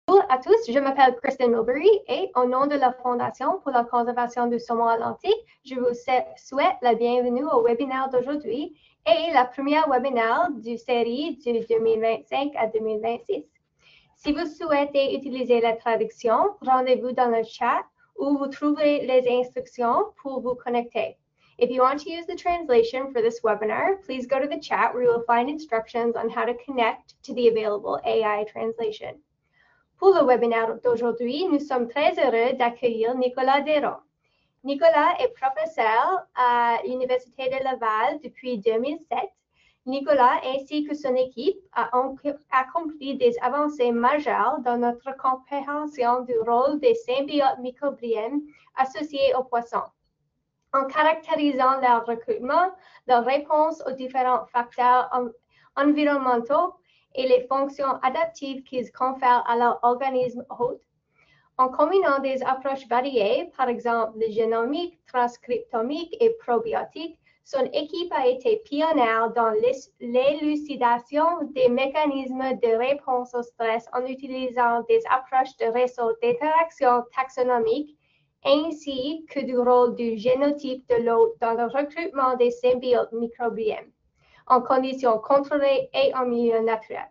Bonjour à tous, je m'appelle Kristen Milbury et au nom de la Fondation pour la conservation du saumon atlantique, je vous souhaite la bienvenue au webinaire d'aujourd'hui et la première webinaire du série de 2025 à 2026. Si vous souhaitez utiliser la traduction, rendez-vous dans le chat où vous trouverez les instructions pour vous connecter. If you want to use the translation for this webinar, please go to the chat where you will find instructions on how to connect to the available AI translation. Pour le webinaire d'aujourd'hui, nous sommes très heureux d'accueillir Nicolas Desron. Nicolas est professeur à l'Université de Laval depuis 2007. Nicolas ainsi que son équipe ont accompli des avancées majeures dans notre compréhension du rôle des symbiotes microbiennes associés aux poissons, en caractérisant leur recrutement, leur réponse aux différents facteurs environnementaux et les fonctions adaptives qu'ils confèrent à leur organisme hôte. En combinant des approches variées, par exemple le génomique, transcriptomique et probiotique, son équipe a été pionnière dans l'élucidation des mécanismes de réponse au stress en utilisant des approches de réseau d'interaction taxonomique ainsi que du rôle du génotype de l'hôte dans le recrutement des symbiotes microbiennes en conditions contrôlées et en milieu naturel.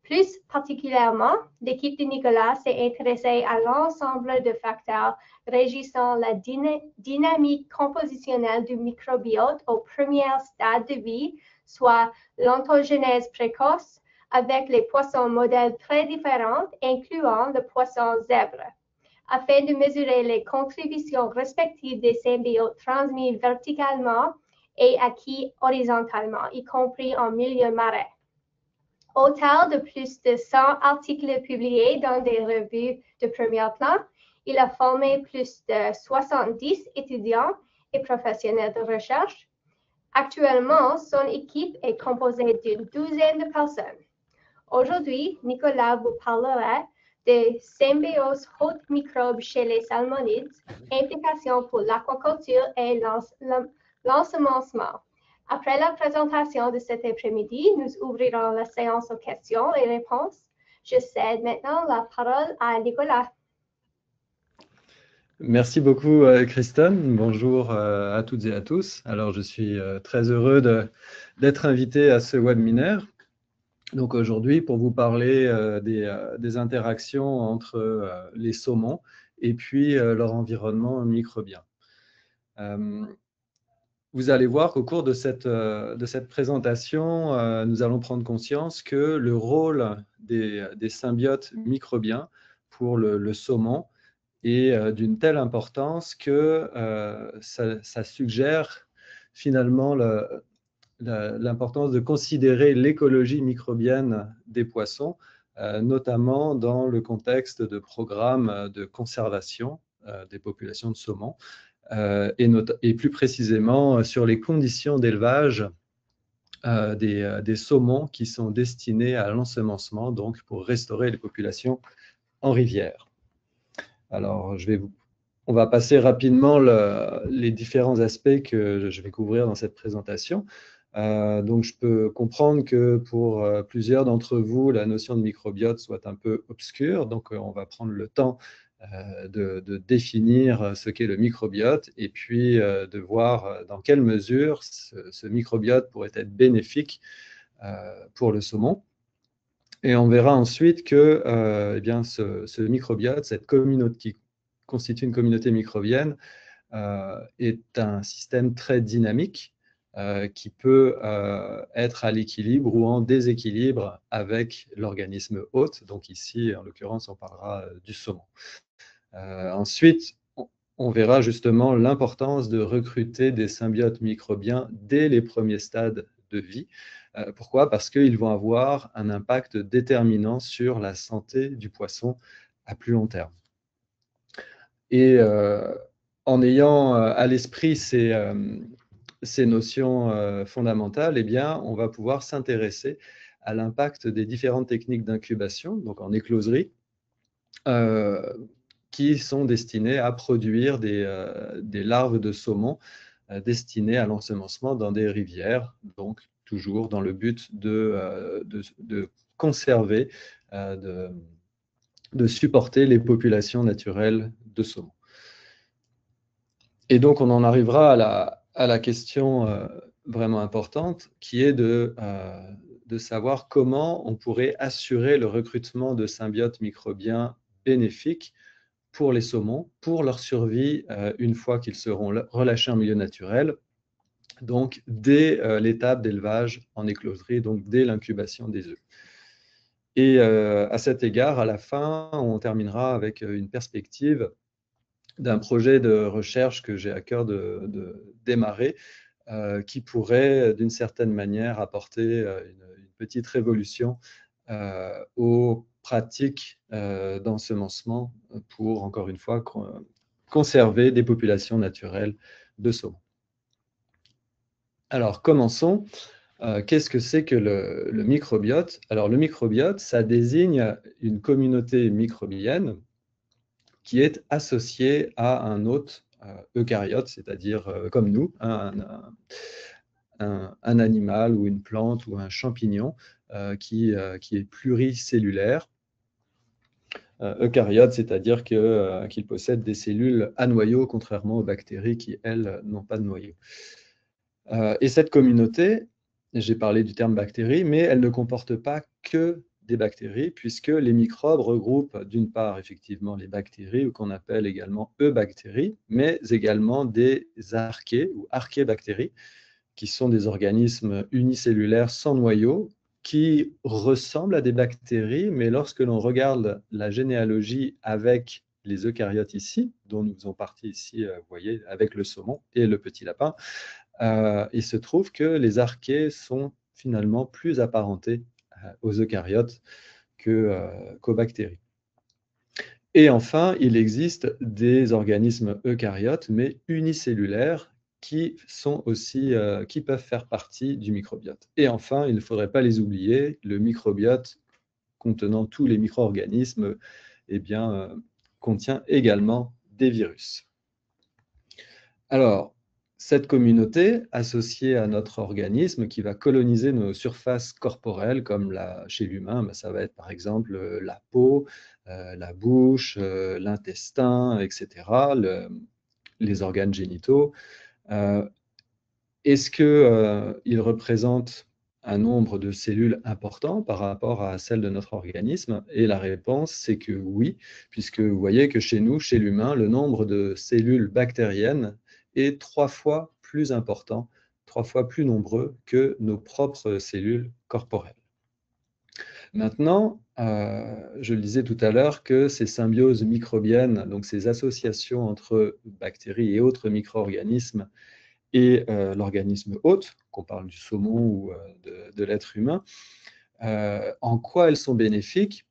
Plus particulièrement, l'équipe de Nicolas s'est intéressée à l'ensemble de facteurs régissant la dynamique compositionnelle du microbiote au premier stade de vie, soit l'ontogénèse précoce, avec les poissons modèles très différents, incluant le poisson zèbre, afin de mesurer les contributions respectives des symbiotes transmis verticalement et acquis horizontalement, y compris en milieu marais. Auteur de plus de 100 articles publiés dans des revues de premier plan, il a formé plus de 70 étudiants et professionnels de recherche. Actuellement, son équipe est composée d'une douzaine de personnes. Aujourd'hui, Nicolas vous parlera de symbiose hôte microbes chez les salmonides, implications pour l'aquaculture et l'ensemencement. Après la présentation de cet après-midi, nous ouvrirons la séance aux questions et réponses. Je cède maintenant la parole à Nicolas. Merci beaucoup, Kristen. Bonjour à toutes et à tous. Alors, je suis très heureux d'être invité à ce webinaire. Donc, aujourd'hui, pour vous parler des interactions entre les saumons et puis leur environnement microbien. Vous allez voir qu'au cours de cette présentation, nous allons prendre conscience que le rôle des symbiotes microbiens pour le saumon est d'une telle importance que ça suggère finalement l'importance de considérer l'écologie microbienne des poissons, notamment dans le contexte de programmes de conservation des populations de saumon. Et plus précisément sur les conditions d'élevage des saumons qui sont destinés à l'ensemencement, donc pour restaurer les populations en rivière. Alors, on va passer rapidement les différents aspects que je vais couvrir dans cette présentation. Donc, je peux comprendre que pour plusieurs d'entre vous, la notion de microbiote soit un peu obscure. Donc, on va prendre le temps de définir ce qu'est le microbiote et puis de voir dans quelle mesure ce microbiote pourrait être bénéfique pour le saumon. Et on verra ensuite que eh bien, ce microbiote, cette communauté qui constitue une communauté microbienne, est un système très dynamique qui peut être à l'équilibre ou en déséquilibre avec l'organisme hôte. Donc ici, en l'occurrence, on parlera du saumon. Ensuite, on verra justement l'importance de recruter des symbiotes microbiens dès les premiers stades de vie. Pourquoi? Parce qu'ils vont avoir un impact déterminant sur la santé du poisson à plus long terme. Et en ayant à l'esprit ces notions fondamentales, eh bien, on va pouvoir s'intéresser à l'impact des différentes techniques d'incubation, donc en écloserie, qui sont destinées à produire des larves de saumon destinées à l'ensemencement dans des rivières, donc toujours dans le but de conserver, de supporter les populations naturelles de saumon. Et donc, on en arrivera à la question vraiment importante, qui est de savoir comment on pourrait assurer le recrutement de symbiotes microbiens bénéfiques pour les saumons, pour leur survie une fois qu'ils seront relâchés en milieu naturel, donc dès l'étape d'élevage en écloserie, donc dès l'incubation des œufs. Et à cet égard, à la fin, on terminera avec une perspective d'un projet de recherche que j'ai à cœur de démarrer, qui pourrait, d'une certaine manière, apporter une petite révolution aux pratiques d'ensemencement pour, encore une fois, conserver des populations naturelles de saumon. Alors, commençons. Qu'est-ce que c'est que le microbiote? Alors, le microbiote, ça désigne une communauté microbienne qui est associée à un hôte eucaryote, c'est-à-dire comme nous, un animal ou une plante ou un champignon qui est pluricellulaire. Eucaryote, c'est-à-dire qu'il possède des cellules à noyau, contrairement aux bactéries qui, elles, n'ont pas de noyau. Et cette communauté, j'ai parlé du terme bactérie, mais elle ne comporte pas que des bactéries, puisque les microbes regroupent d'une part effectivement les bactéries, ou qu'on appelle également eubactéries, mais également des archées ou archébactéries, qui sont des organismes unicellulaires sans noyau, qui ressemblent à des bactéries, mais lorsque l'on regarde la généalogie avec les eucaryotes ici, dont nous faisons partie ici, vous voyez, avec le saumon et le petit lapin, il se trouve que les archées sont finalement plus apparentés aux eucaryotes qu'aux bactéries. Et enfin, il existe des organismes eucaryotes, mais unicellulaires, qui peuvent faire partie du microbiote. Et enfin, il ne faudrait pas les oublier, le microbiote contenant tous les micro-organismes, contient également des virus. Alors, cette communauté associée à notre organisme qui va coloniser nos surfaces corporelles, comme chez l'humain, ça va être par exemple la peau, la bouche, l'intestin, etc., les organes génitaux. Est-ce qu'ils représentent un nombre de cellules important par rapport à celle de notre organisme? Et la réponse, c'est que oui, puisque vous voyez que chez nous, chez l'humain, le nombre de cellules bactériennes est 3 fois plus important, 3 fois plus nombreux que nos propres cellules corporelles. Maintenant, je le disais tout à l'heure que ces symbioses microbiennes, donc ces associations entre bactéries et autres micro-organismes, et l'organisme hôte, qu'on parle du saumon ou de l'être humain, en quoi elles sont bénéfiques?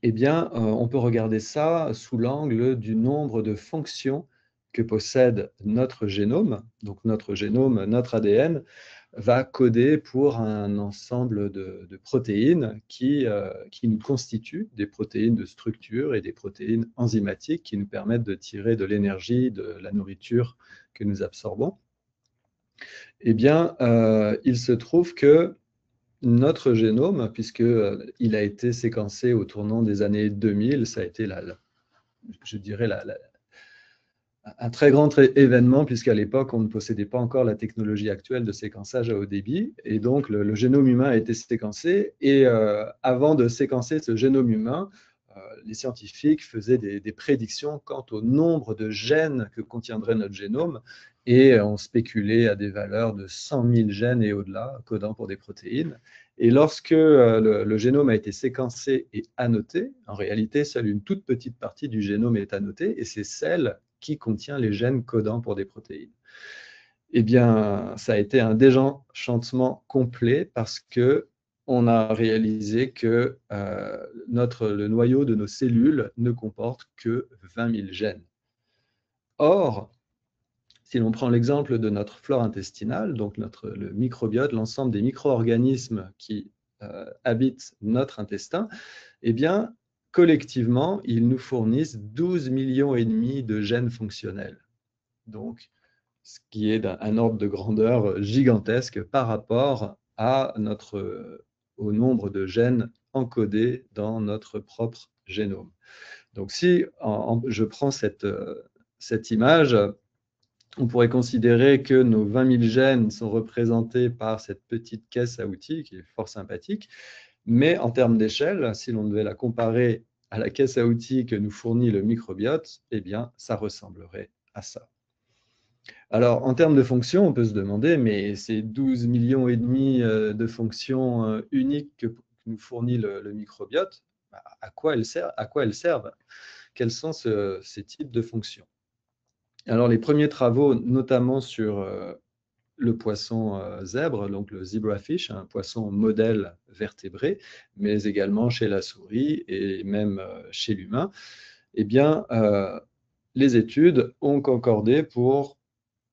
Eh bien, on peut regarder ça sous l'angle du nombre de fonctions que possède notre génome. Donc notre génome, notre ADN, va coder pour un ensemble de protéines qui nous constituent, des protéines de structure et des protéines enzymatiques qui nous permettent de tirer de l'énergie de la nourriture que nous absorbons. Eh bien, il se trouve que notre génome, puisqu'il a été séquencé au tournant des années 2000, ça a été, je dirais, un très grand événement, puisqu'à l'époque, on ne possédait pas encore la technologie actuelle de séquençage à haut débit. Et donc, le génome humain a été séquencé. Et avant de séquencer ce génome humain, les scientifiques faisaient des prédictions quant au nombre de gènes que contiendrait notre génome. Et on spéculait à des valeurs de 100 000 gènes et au-delà, codant pour des protéines. Et lorsque le génome a été séquencé et annoté, en réalité, seule une toute petite partie du génome est annotée, et c'est celle qui contient les gènes codants pour des protéines. Eh bien, ça a été un désenchantement complet parce que on a réalisé que le noyau de nos cellules ne comporte que 20 000 gènes. Or, si l'on prend l'exemple de notre flore intestinale, donc le microbiote, l'ensemble des micro-organismes qui habitent notre intestin, eh bien, collectivement, ils nous fournissent 12 millions et demi de gènes fonctionnels. Donc, ce qui est d'un ordre de grandeur gigantesque par rapport au nombre de gènes encodés dans notre propre génome. Donc, si je prends cette image, on pourrait considérer que nos 20 000 gènes sont représentés par cette petite caisse à outils qui est fort sympathique, mais en termes d'échelle, si l'on devait la comparer à la caisse à outils que nous fournit le microbiote, eh bien, ça ressemblerait à ça. Alors, en termes de fonctions, on peut se demander, mais ces 12 millions et demi de fonctions uniques que nous fournit le microbiote, à quoi elles servent? Quels sont ces types de fonctions? Alors, les premiers travaux, notamment sur le poisson zèbre, donc le zebrafish, un poisson modèle vertébré, mais également chez la souris et même chez l'humain, eh bien, les études ont concordé pour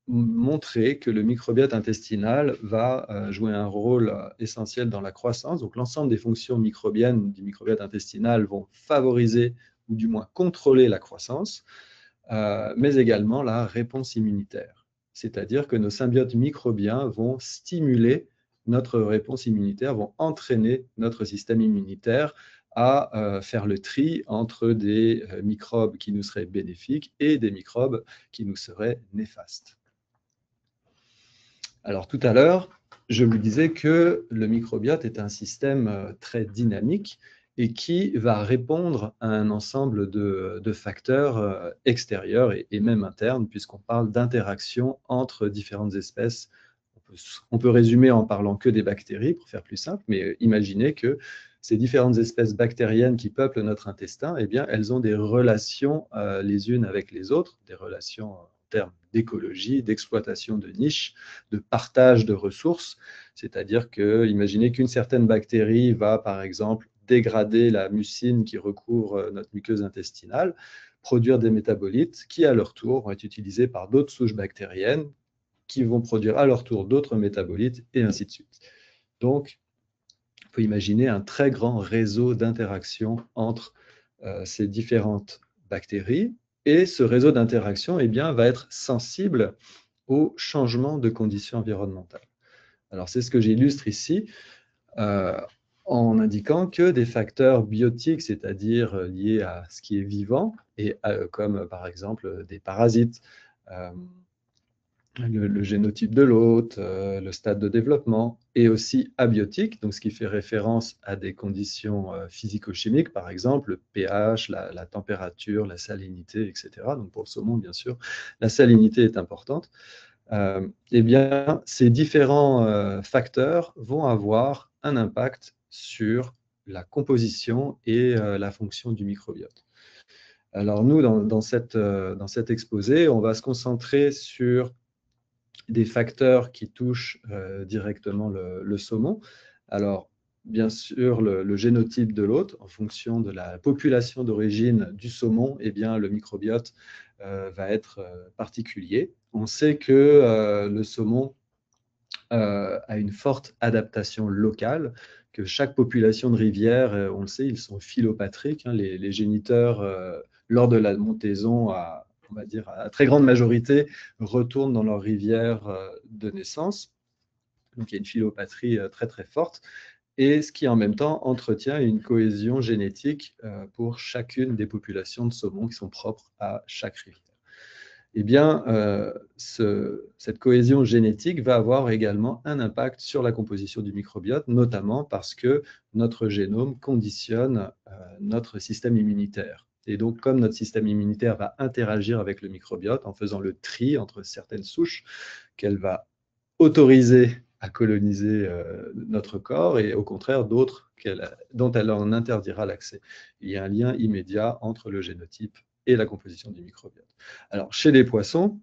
montrer que le microbiote intestinal va jouer un rôle essentiel dans la croissance. Donc, l'ensemble des fonctions microbiennes du microbiote intestinal vont favoriser ou du moins contrôler la croissance, mais également la réponse immunitaire. C'est-à-dire que nos symbiotes microbiens vont stimuler notre réponse immunitaire, vont entraîner notre système immunitaire à faire le tri entre des microbes qui nous seraient bénéfiques et des microbes qui nous seraient néfastes. Alors tout à l'heure, je vous disais que le microbiote est un système très dynamique et qui va répondre à un ensemble de facteurs extérieurs et même internes, puisqu'on parle d'interaction entre différentes espèces. On peut résumer en parlant que des bactéries, pour faire plus simple, mais imaginez que ces différentes espèces bactériennes qui peuplent notre intestin, eh bien, elles ont des relations les unes avec les autres, des relations en termes d'écologie, d'exploitation de niches, de partage de ressources. C'est-à-dire que, imaginez qu'une certaine bactérie va, par exemple, dégrader la mucine qui recouvre notre muqueuse intestinale, produire des métabolites qui, à leur tour, vont être utilisés par d'autres souches bactériennes qui vont produire à leur tour d'autres métabolites, et ainsi de suite. Donc, on peut imaginer un très grand réseau d'interaction entre ces différentes bactéries, et ce réseau d'interaction eh bien, va être sensible au changement de conditions environnementales. Alors, c'est ce que j'illustre ici en indiquant que des facteurs biotiques, c'est-à-dire liés à ce qui est vivant, et comme par exemple des parasites, le génotype de l'hôte, le stade de développement, et aussi abiotique, donc ce qui fait référence à des conditions physico-chimiques, par exemple le pH, la température, la salinité, etc. Donc pour le saumon, bien sûr, la salinité est importante. Eh bien, ces différents facteurs vont avoir un impact sur la composition et la fonction du microbiote. Alors nous, dans cet exposé, on va se concentrer sur des facteurs qui touchent directement le saumon. Alors, bien sûr, le génotype de l'hôte, en fonction de la population d'origine du saumon, eh bien, le microbiote va être particulier. On sait que le saumon a une forte adaptation locale, que chaque population de rivière, on le sait, ils sont philopatriques, hein, les géniteurs, lors de la montaison, on va dire à très grande majorité, retournent dans leur rivière de naissance. Donc il y a une philopatrie très très forte, et ce qui en même temps entretient une cohésion génétique pour chacune des populations de saumon qui sont propres à chaque rivière. Eh bien, cette cohésion génétique va avoir également un impact sur la composition du microbiote, notamment parce que notre génome conditionne notre système immunitaire. Et donc, comme notre système immunitaire va interagir avec le microbiote en faisant le tri entre certaines souches qu'elle va autoriser à coloniser notre corps, et au contraire d'autres dont elle en interdira l'accès. Il y a un lien immédiat entre le génotype et la composition du microbiote. Alors, chez les poissons,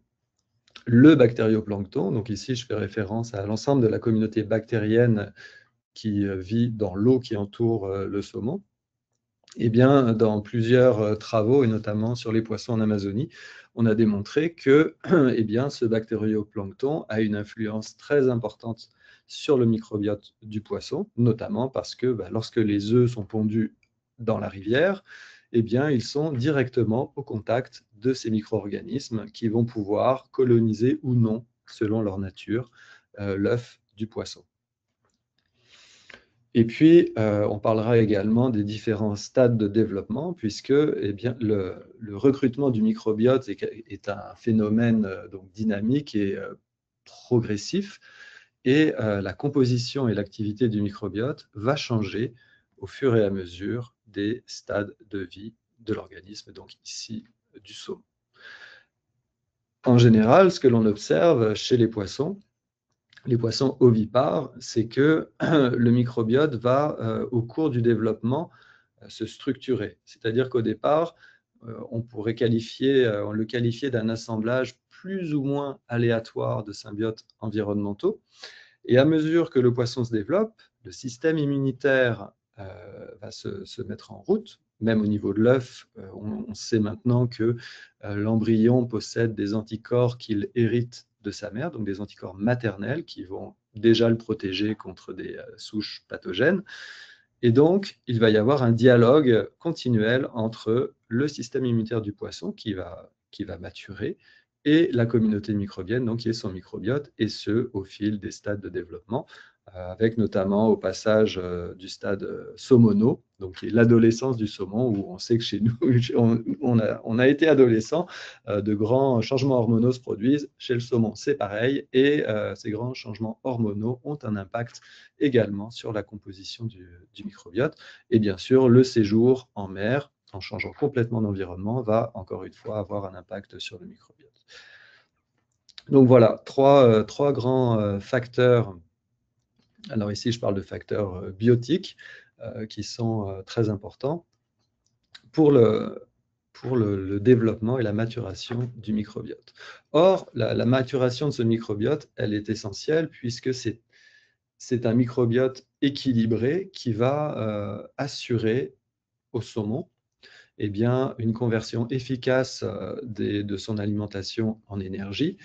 le bactérioplancton, donc ici je fais référence à l'ensemble de la communauté bactérienne qui vit dans l'eau qui entoure le saumon, eh bien, dans plusieurs travaux, et notamment sur les poissons en Amazonie, on a démontré que eh bien, ce bactérioplancton a une influence très importante sur le microbiote du poisson, notamment parce que lorsque les œufs sont pondus dans la rivière, eh bien, ils sont directement au contact de ces micro-organismes qui vont pouvoir coloniser ou non, selon leur nature, l'œuf du poisson. Et puis, on parlera également des différents stades de développement, puisque eh bien, le recrutement du microbiote est un phénomène donc dynamique et progressif, et la composition et l'activité du microbiote va changer au fur et à mesure des stades de vie de l'organisme, donc ici du saumon. En général, ce que l'on observe chez les poissons ovipares, c'est que le microbiote va, au cours du développement, se structurer. C'est-à-dire qu'au départ, on le qualifier d'un assemblage plus ou moins aléatoire de symbiotes environnementaux. Et à mesure que le poisson se développe, le système immunitaire va se mettre en route. Même au niveau de l'œuf, on sait maintenant que l'embryon possède des anticorps qu'il hérite de sa mère, donc des anticorps maternels qui vont déjà le protéger contre des souches pathogènes. Et donc, il va y avoir un dialogue continuel entre le système immunitaire du poisson qui va maturer et la communauté microbienne, donc qui est son microbiote, et ce, au fil des stades de développement, avec notamment au passage du stade saumono, donc qui est l'adolescence du saumon, où on sait que chez nous, on a été adolescent, de grands changements hormonaux se produisent. Chez le saumon, c'est pareil, et ces grands changements hormonaux ont un impact également sur la composition du microbiote. Et bien sûr, le séjour en mer, en changeant complètement d'environnement, va encore une fois avoir un impact sur le microbiote. Donc voilà, trois grands facteurs. Alors ici, je parle de facteurs biotiques qui sont très importants pour le développement et la maturation du microbiote. Or, la maturation de ce microbiote, elle est essentielle puisque c'est un microbiote équilibré qui va assurer au saumon eh bien, une conversion efficace de son alimentation en énergie,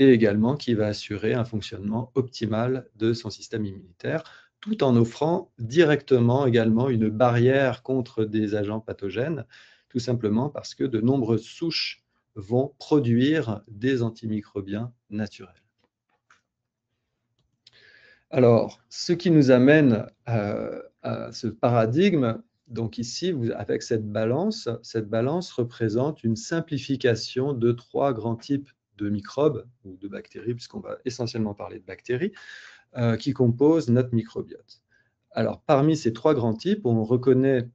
et également qui va assurer un fonctionnement optimal de son système immunitaire, tout en offrant directement également une barrière contre des agents pathogènes, tout simplement parce que de nombreuses souches vont produire des antimicrobiens naturels. Alors, ce qui nous amène à ce paradigme, donc ici, avec cette balance représente une simplification de trois grands types de microbes ou de bactéries, puisqu'on va essentiellement parler de bactéries, qui composent notre microbiote. Alors, parmi ces trois grands types, on reconnaît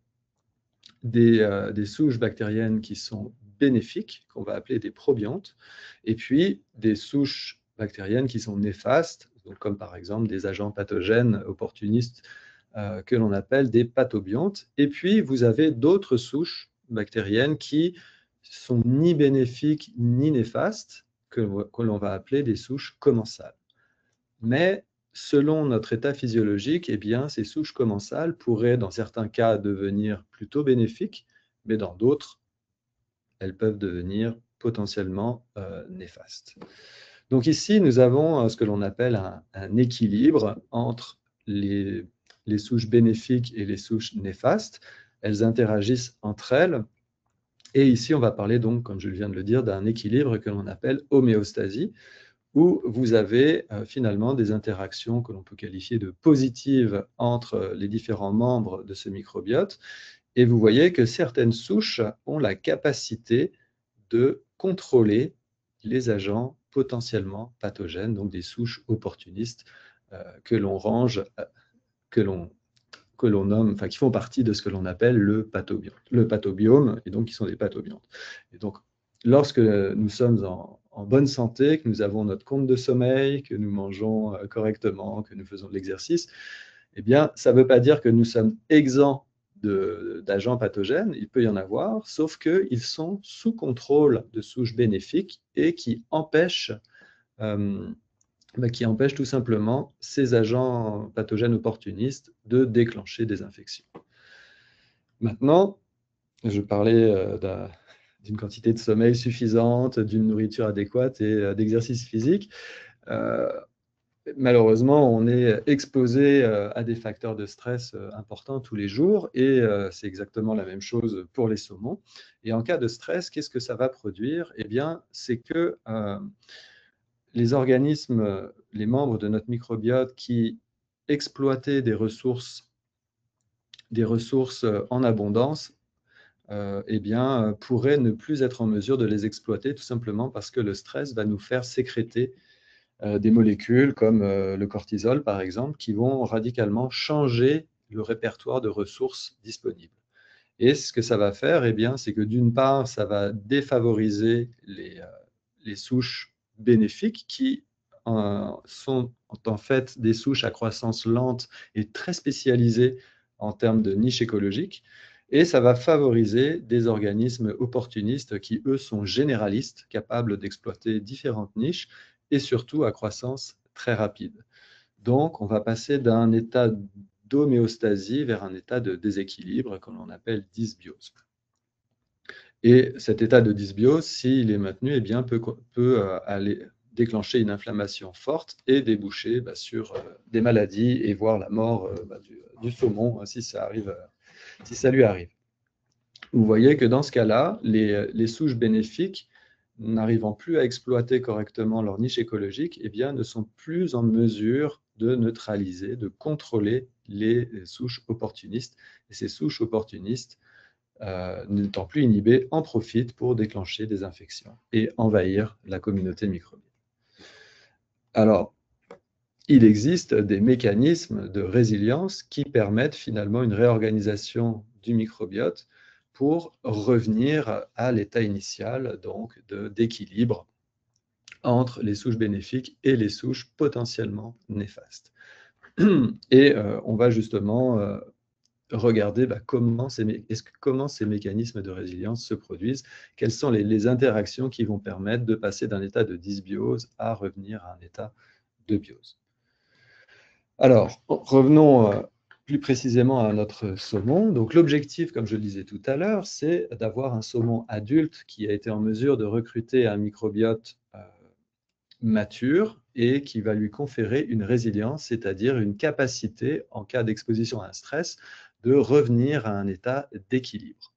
des souches bactériennes qui sont bénéfiques, qu'on va appeler des probiontes, et puis des souches bactériennes qui sont néfastes, donc comme par exemple des agents pathogènes opportunistes que l'on appelle des pathobiontes. Et puis, vous avez d'autres souches bactériennes qui sont ni bénéfiques ni néfastes, que l'on va appeler des souches commensales. Mais selon notre état physiologique, eh bien, ces souches commensales pourraient, dans certains cas, devenir plutôt bénéfiques, mais dans d'autres, elles peuvent devenir potentiellement néfastes. Donc ici, nous avons ce que l'on appelle un équilibre entre les souches bénéfiques et les souches néfastes. Elles interagissent entre elles. Et ici, on va parler donc, comme je viens de le dire, d'un équilibre que l'on appelle homéostasie, où vous avez finalement des interactions que l'on peut qualifier de positives entre les différents membres de ce microbiote. Et vous voyez que certaines souches ont la capacité de contrôler les agents potentiellement pathogènes, donc des souches opportunistes que l'on range, que l'on nomme, enfin qui font partie de ce que l'on appelle le pathobiome, et donc qui sont des pathobiontes. Et donc, lorsque nous sommes en bonne santé, que nous avons notre compte de sommeil, que nous mangeons correctement, que nous faisons de l'exercice, eh bien, ça ne veut pas dire que nous sommes exempts d'agents pathogènes, il peut y en avoir, sauf qu'ils sont sous contrôle de souches bénéfiques et qui empêchent tout simplement ces agents pathogènes opportunistes de déclencher des infections. Maintenant, je parlais d'une quantité de sommeil suffisante, d'une nourriture adéquate et d'exercice physique. Malheureusement, on est exposé à des facteurs de stress importants tous les jours, et c'est exactement la même chose pour les saumons. Et en cas de stress, qu'est-ce que ça va produire? Eh bien, c'est que les organismes, les membres de notre microbiote qui exploitaient des ressources des ressources en abondance, eh bien, pourrait ne plus être en mesure de les exploiter, tout simplement parce que le stress va nous faire sécréter des molécules comme le cortisol, par exemple, qui vont radicalement changer le répertoire de ressources disponibles. Et ce que ça va faire, eh bien, c'est que d'une part, ça va défavoriser les souches bénéfiques qui sont en fait des souches à croissance lente et très spécialisées en termes de niche écologique. Et ça va favoriser des organismes opportunistes qui, eux, sont généralistes, capables d'exploiter différentes niches et surtout à croissance très rapide. Donc, on va passer d'un état d'homéostasie vers un état de déséquilibre que l'on appelle dysbiose. Et cet état de dysbiose, s'il est maintenu, eh bien, peut aller déclencher une inflammation forte et déboucher sur des maladies et voire la mort du saumon si ça lui arrive. Vous voyez que dans ce cas-là, les souches bénéfiques, n'arrivant plus à exploiter correctement leur niche écologique, eh bien, ne sont plus en mesure de neutraliser, de contrôler les souches opportunistes. Et ces souches opportunistes, n'étant plus inhibées, en profitent pour déclencher des infections et envahir la communauté microbienne. Alors, il existe des mécanismes de résilience qui permettent finalement une réorganisation du microbiote pour revenir à l'état initial, donc d'équilibre entre les souches bénéfiques et les souches potentiellement néfastes. Et on va justement regarder comment ces mécanismes de résilience se produisent, quelles sont les interactions qui vont permettre de passer d'un état de dysbiose à revenir à un état de biose. Alors, revenons plus précisément à notre saumon. Donc, l'objectif, comme je le disais tout à l'heure, c'est d'avoir un saumon adulte qui a été en mesure de recruter un microbiote mature et qui va lui conférer une résilience, c'est-à-dire une capacité, en cas d'exposition à un stress, de revenir à un état d'équilibre.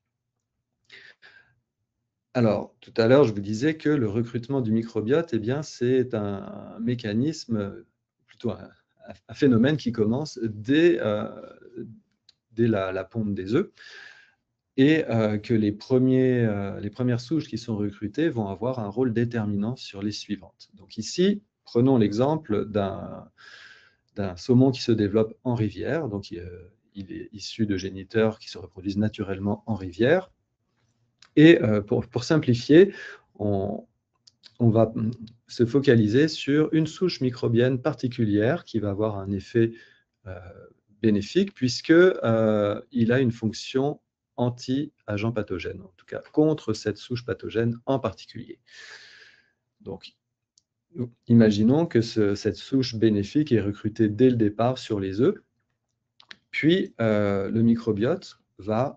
Alors, tout à l'heure, je vous disais que le recrutement du microbiote, eh bien, c'est un mécanisme, plutôt un phénomène qui commence dès la ponte des œufs, et que les premières souches qui sont recrutées vont avoir un rôle déterminant sur les suivantes. Donc ici, prenons l'exemple d'un saumon qui se développe en rivière. Donc il est issu de géniteurs qui se reproduisent naturellement en rivière. Et pour simplifier, on va se focaliser sur une souche microbienne particulière qui va avoir un effet bénéfique puisqu'il a une fonction anti-agent pathogène, en tout cas contre cette souche pathogène en particulier. Donc, imaginons que cette souche bénéfique est recrutée dès le départ sur les œufs, puis le microbiote va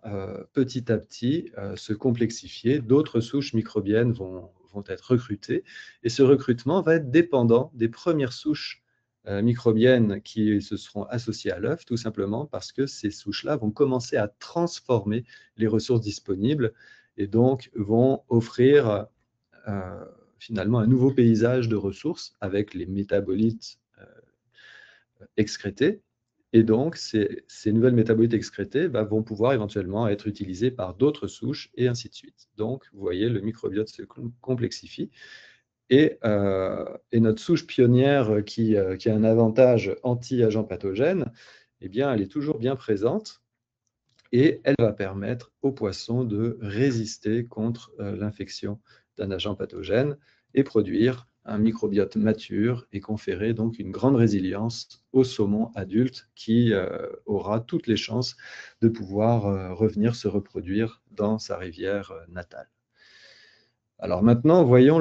petit à petit se complexifier, d'autres souches microbiennes vont être recrutées, et ce recrutement va être dépendant des premières souches microbiennes qui se seront associées à l'œuf, tout simplement parce que ces souches-là vont commencer à transformer les ressources disponibles et donc vont offrir finalement un nouveau paysage de ressources avec les métabolites excrétés. Et donc, ces nouvelles métabolites excrétées vont pouvoir éventuellement être utilisées par d'autres souches et ainsi de suite. Donc, vous voyez, le microbiote se complexifie. Et notre souche pionnière qui a un avantage anti-agent pathogène, eh bien, elle est toujours bien présente et elle va permettre aux poissons de résister contre l'infection d'un agent pathogène et produire un microbiote mature et conférer donc une grande résilience au saumon adulte qui aura toutes les chances de pouvoir revenir se reproduire dans sa rivière natale. Alors maintenant, voyons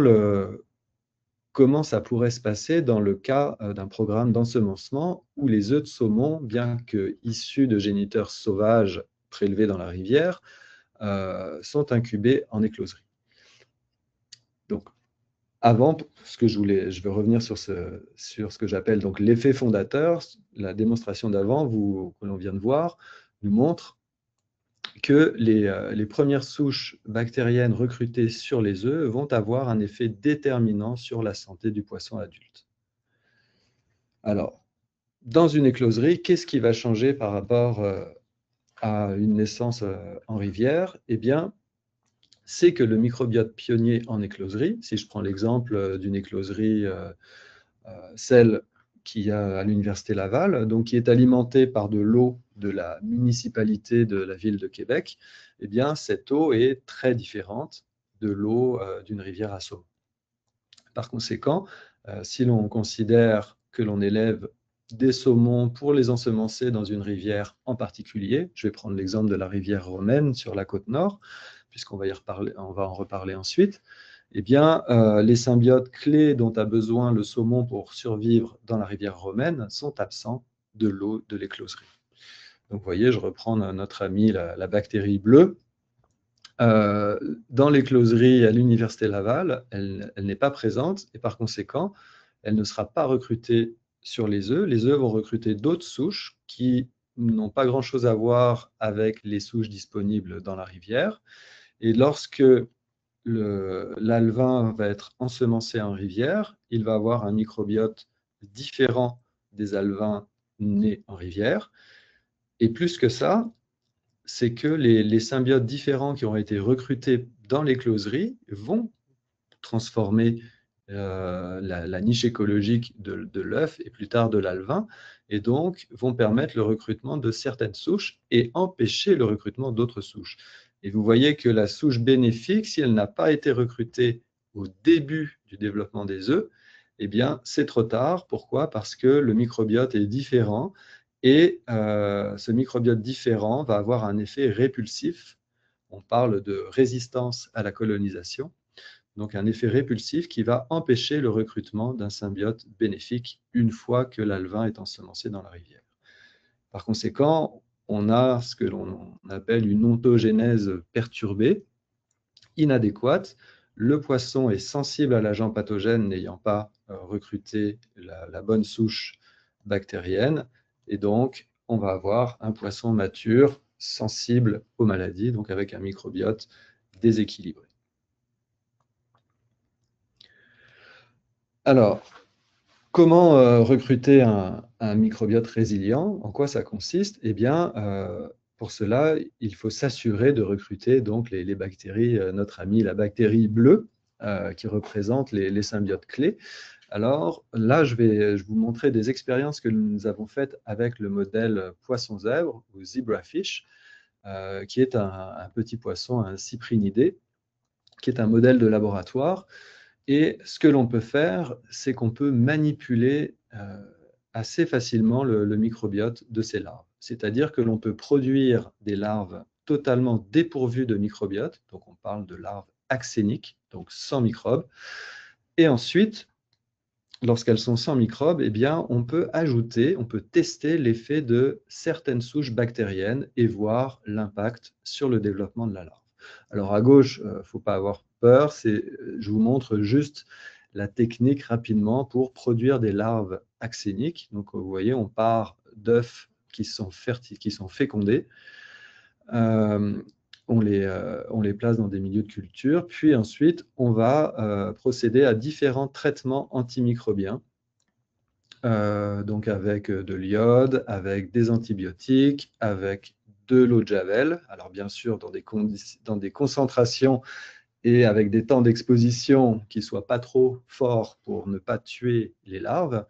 comment ça pourrait se passer dans le cas d'un programme d'ensemencement où les œufs de saumon, bien qu'issus de géniteurs sauvages prélevés dans la rivière, sont incubés en écloserie. Donc, avant, je veux revenir sur ce que j'appelle donc l'effet fondateur. La démonstration d'avant, que l'on vient de voir, nous montre que les premières souches bactériennes recrutées sur les œufs vont avoir un effet déterminant sur la santé du poisson adulte. Alors, dans une écloserie, qu'est-ce qui va changer par rapport à une naissance en rivière, eh bien, c'est que le microbiote pionnier en écloserie, si je prends l'exemple d'une écloserie, celle qu'il y a à l'Université Laval, donc qui est alimentée par de l'eau de la municipalité de la ville de Québec, eh bien, cette eau est très différente de l'eau d'une rivière à saumon. Par conséquent, si l'on considère que l'on élève des saumons pour les ensemencer dans une rivière en particulier, je vais prendre l'exemple de la rivière romaine sur la côte nord, puisqu'on va on va en reparler ensuite, eh bien, les symbiotes clés dont a besoin le saumon pour survivre dans la rivière romaine sont absents de l'eau de l'écloserie. Donc, vous voyez, je reprends notre amie la bactérie bleue. Dans l'écloserie à l'Université Laval, elle n'est pas présente et par conséquent, elle ne sera pas recrutée sur les œufs. Les œufs vont recruter d'autres souches qui n'ont pas grand-chose à voir avec les souches disponibles dans la rivière. Et lorsque l'alevin va être ensemencé en rivière, il va avoir un microbiote différent des alevins nés en rivière. Et plus que ça, c'est que les symbiotes différents qui ont été recrutés dans l'écloserie vont transformer la niche écologique de l'œuf et plus tard de l'alevin, et donc vont permettre le recrutement de certaines souches et empêcher le recrutement d'autres souches. Et vous voyez que la souche bénéfique, si elle n'a pas été recrutée au début du développement des œufs, eh bien, c'est trop tard. Pourquoi? Parce que le microbiote est différent et ce microbiote différent va avoir un effet répulsif. On parle de résistance à la colonisation. Donc un effet répulsif qui va empêcher le recrutement d'un symbiote bénéfique une fois que l'alevin est ensemencé dans la rivière. Par conséquent, on a ce que l'on appelle une ontogénèse perturbée, inadéquate. Le poisson est sensible à l'agent pathogène n'ayant pas recruté la bonne souche bactérienne, et donc on va avoir un poisson mature sensible aux maladies, donc avec un microbiote déséquilibré. Alors, comment recruter un microbiote résilient? En quoi ça consiste? Eh bien, pour cela, il faut s'assurer de recruter donc les bactéries, notre amie la bactérie bleue, qui représente les symbiotes clés. Alors là, je vais vous montrer des expériences que nous avons faites avec le modèle poisson-zèbre ou zebrafish, qui est un petit poisson, un cyprinidé, qui est un modèle de laboratoire. Et ce que l'on peut faire, c'est qu'on peut manipuler assez facilement le microbiote de ces larves. C'est-à-dire que l'on peut produire des larves totalement dépourvues de microbiote, donc on parle de larves axéniques, donc sans microbes. Et ensuite, lorsqu'elles sont sans microbes, eh bien, on peut tester l'effet de certaines souches bactériennes et voir l'impact sur le développement de la larve. Alors à gauche, il ne faut pas avoir peur, je vous montre juste la technique rapidement pour produire des larves axéniques. Donc vous voyez, on part d'œufs qui sont fécondés. On les place dans des milieux de culture, puis ensuite on va procéder à différents traitements antimicrobiens, donc avec de l'iode, avec des antibiotiques, avec de l'eau de javel, alors bien sûr dans des concentrations et avec des temps d'exposition qui ne soient pas trop forts pour ne pas tuer les larves.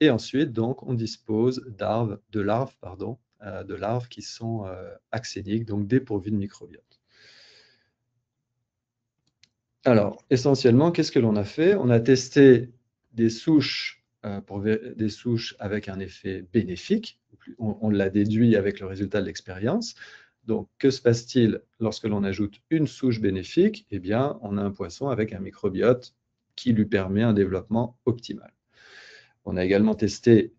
Et ensuite, donc, on dispose de larves qui sont axéniques, donc dépourvues de microbiote. Alors, essentiellement, qu'est-ce que l'on a fait? On a testé des souches avec un effet bénéfique. On l'a déduit avec le résultat de l'expérience. Donc, que se passe-t-il lorsque l'on ajoute une souche bénéfique? Eh bien, on a un poisson avec un microbiote qui lui permet un développement optimal. On a également testé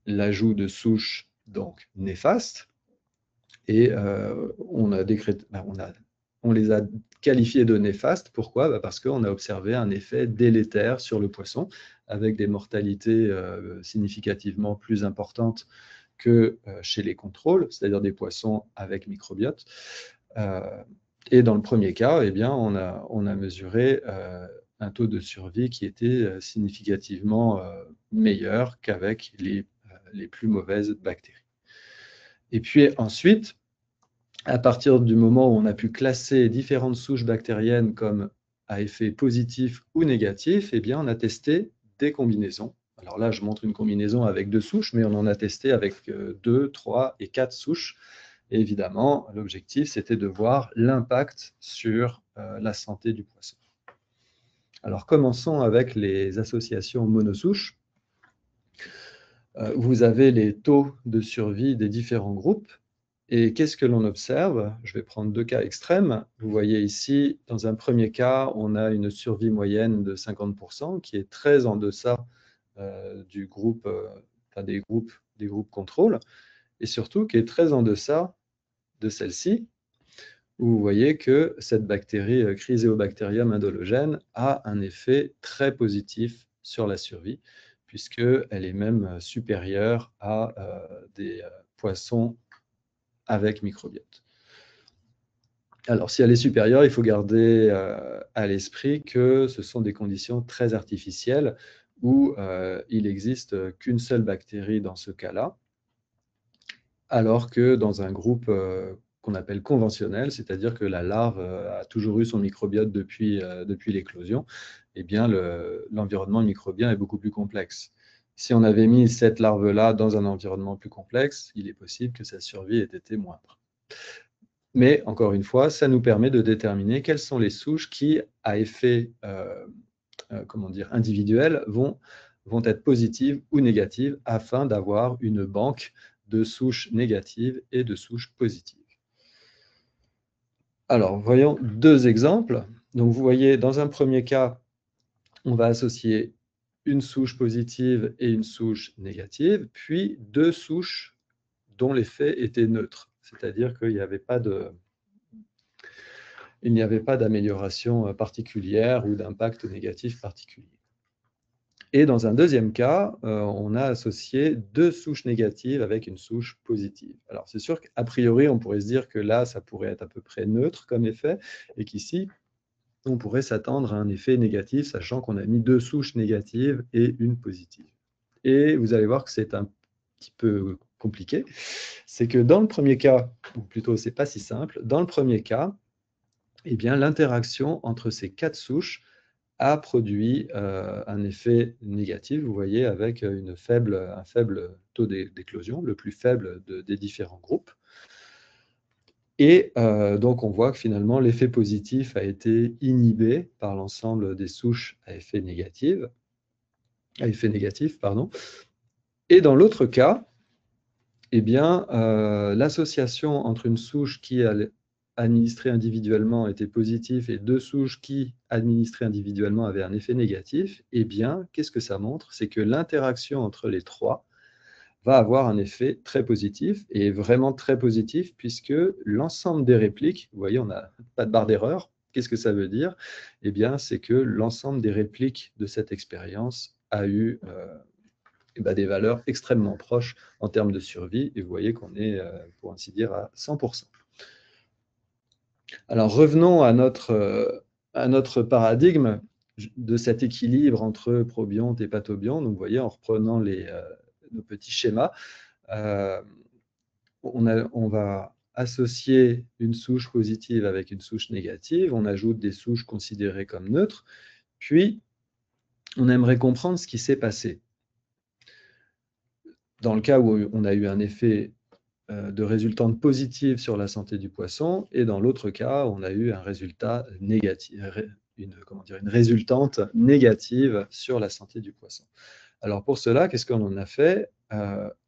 l'ajout de souches donc néfastes et on les a qualifiées de néfastes. Pourquoi? Parce qu'on a observé un effet délétère sur le poisson avec des mortalités significativement plus importantes que chez les contrôles, c'est-à-dire des poissons avec microbiote. Et dans le premier cas, eh bien, on a mesuré un taux de survie qui était significativement meilleur qu'avec les plus mauvaises bactéries. Et puis ensuite, à partir du moment où on a pu classer différentes souches bactériennes comme à effet positif ou négatif, eh bien, on a testé des combinaisons. Alors là, je montre une combinaison avec 2 souches, mais on en a testé avec 2, 3 et 4 souches. Et évidemment, l'objectif, c'était de voir l'impact sur la santé du poisson. Alors, commençons avec les associations monosouches. Vous avez les taux de survie des différents groupes. Et qu'est-ce que l'on observe? Je vais prendre 2 cas extrêmes. Vous voyez ici, dans un premier cas, on a une survie moyenne de 50%, qui est très en deçà du groupe, des groupes contrôle, et surtout qui est très en deçà de celle-ci, où vous voyez que cette bactérie Chryseobacterium indologène a un effet très positif sur la survie, puisqu'elle est même supérieure à des poissons avec microbiote. Alors, si elle est supérieure, il faut garder à l'esprit que ce sont des conditions très artificielles où il n'existe qu'une seule bactérie dans ce cas-là, alors que dans un groupe qu'on appelle conventionnel, c'est-à-dire que la larve a toujours eu son microbiote depuis l'éclosion, eh bien l'environnement microbien est beaucoup plus complexe. Si on avait mis cette larve-là dans un environnement plus complexe, il est possible que sa survie ait été moindre. Mais encore une fois, ça nous permet de déterminer quelles sont les souches qui, à effet individuel, vont être positives ou négatives afin d'avoir une banque de souches négatives et de souches positives. Alors, voyons 2 exemples. Donc, vous voyez, dans un premier cas, on va associer une souche positive et une souche négative, puis 2 souches dont l'effet était neutre, c'est-à-dire qu'il n'y avait pas d'amélioration particulière ou d'impact négatif particulier. Et dans un deuxième cas, on a associé 2 souches négatives avec une souche positive. Alors c'est sûr qu'a priori, on pourrait se dire que là, ça pourrait être à peu près neutre comme effet, et qu'ici, on pourrait s'attendre à un effet négatif, sachant qu'on a mis 2 souches négatives et une positive. Et vous allez voir que c'est un petit peu compliqué. C'est que dans le premier cas, ou plutôt c'est pas si simple, dans le premier cas, eh bien, l'interaction entre ces 4 souches a produit un effet négatif, vous voyez, avec un faible taux d'éclosion, le plus faible des différents groupes. Et donc, on voit que finalement, l'effet positif a été inhibé par l'ensemble des souches à effet négatif. Et dans l'autre cas, eh bien, l'association entre une souche qui administrée individuellement était positive et 2 souches qui, administrées individuellement, avaient un effet négatif, eh bien, qu'est-ce que ça montre? C'est que l'interaction entre les 3 va avoir un effet très positif, et vraiment très positif, puisque l'ensemble des répliques, vous voyez, on n'a pas de barre d'erreur. Qu'est-ce que ça veut dire? Eh bien, c'est que l'ensemble des répliques de cette expérience a eu des valeurs extrêmement proches en termes de survie, et vous voyez qu'on est, pour ainsi dire, à 100%. Alors revenons à notre paradigme de cet équilibre entre probionte et pathobionte. Donc vous voyez, en reprenant nos petits schémas, on va associer une souche positive avec une souche négative, on ajoute des souches considérées comme neutres, puis on aimerait comprendre ce qui s'est passé. Dans le cas où on a eu un effet de résultante positive sur la santé du poisson, et dans l'autre cas, on a eu un résultat négatif, une résultante négative sur la santé du poisson. Alors pour cela, qu'est-ce qu'on en a fait?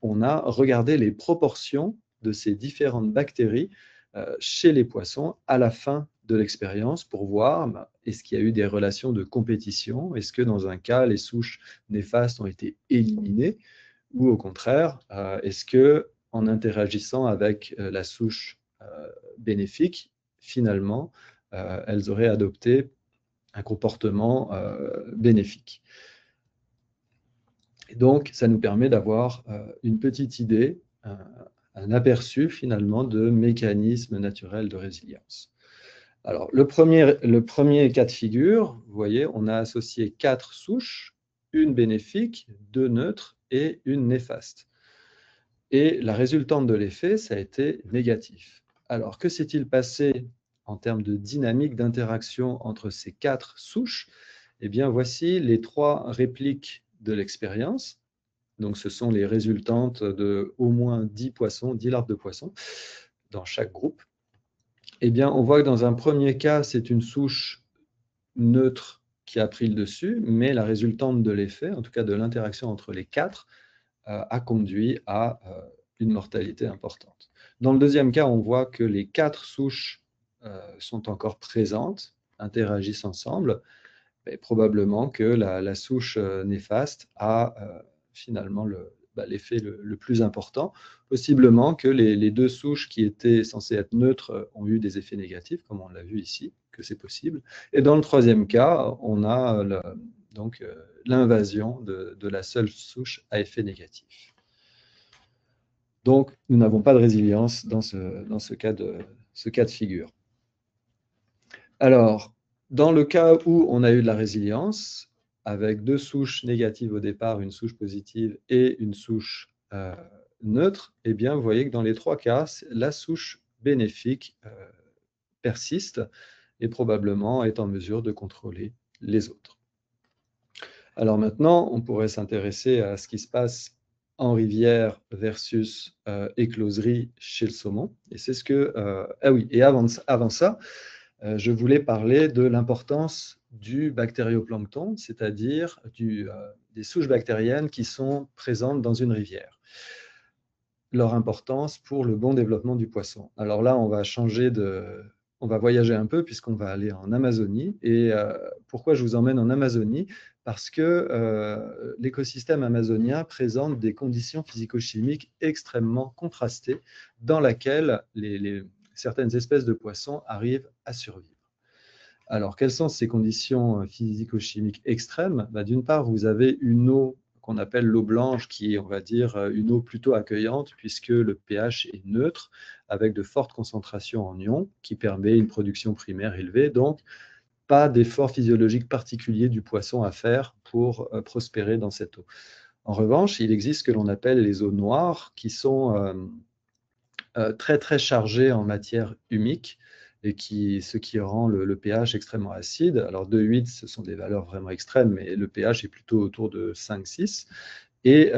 On a regardé les proportions de ces différentes bactéries chez les poissons à la fin de l'expérience pour voir est-ce qu'il y a eu des relations de compétition, est-ce que dans un cas, les souches néfastes ont été éliminées, ou au contraire, est-ce que en interagissant avec la souche bénéfique, finalement, elles auraient adopté un comportement bénéfique. Et donc, ça nous permet d'avoir une petite idée, un aperçu finalement de mécanismes naturels de résilience. Alors, le premier cas de figure, vous voyez, on a associé 4 souches, une bénéfique, 2 neutres et une néfaste. Et la résultante de l'effet, ça a été négatif. Alors, que s'est-il passé en termes de dynamique d'interaction entre ces 4 souches? Eh bien, voici les 3 répliques de l'expérience. Donc, ce sont les résultantes de au moins 10 poissons, 10 larves de poissons dans chaque groupe. Eh bien, on voit que dans un premier cas, c'est une souche neutre qui a pris le dessus, mais la résultante de l'effet, en tout cas de l'interaction entre les 4, a conduit à une mortalité importante. Dans le deuxième cas, on voit que les 4 souches sont encore présentes, interagissent ensemble, et probablement que la souche néfaste a finalement l'effet le plus important. Possiblement que les 2 souches qui étaient censées être neutres ont eu des effets négatifs, comme on l'a vu ici, que c'est possible. Et dans le troisième cas, on a donc l'invasion de la seule souche à effet négatif. Donc, nous n'avons pas de résilience dans ce cas de figure. Alors, dans le cas où on a eu de la résilience, avec 2 souches négatives au départ, une souche positive et une souche neutre, eh bien, vous voyez que dans les 3 cas, la souche bénéfique persiste et probablement est en mesure de contrôler les autres. Alors maintenant, on pourrait s'intéresser à ce qui se passe en rivière versus écloserie chez le saumon. Et c'est ce que... ah oui, et avant ça, je voulais parler de l'importance du bactérioplancton, c'est-à-dire des souches bactériennes qui sont présentes dans une rivière. Leur importance pour le bon développement du poisson. Alors là, on va voyager un peu puisqu'on va aller en Amazonie. Et pourquoi je vous emmène en Amazonie? Parce que l'écosystème amazonien présente des conditions physico-chimiques extrêmement contrastées dans lesquelles certaines espèces de poissons arrivent à survivre. Alors, quelles sont ces conditions physico-chimiques extrêmes? D'une part, vous avez une eau qu'on appelle l'eau blanche, qui est, on va dire, une eau plutôt accueillante, puisque le pH est neutre, avec de fortes concentrations en ions, qui permet une production primaire élevée. Donc, pas d'effort physiologique particulier du poisson à faire pour prospérer dans cette eau. En revanche, il existe ce que l'on appelle les eaux noires, qui sont très, très chargées en matière humique, et ce qui rend le pH extrêmement acide. Alors 2,8, ce sont des valeurs vraiment extrêmes, mais le pH est plutôt autour de 5,6. Et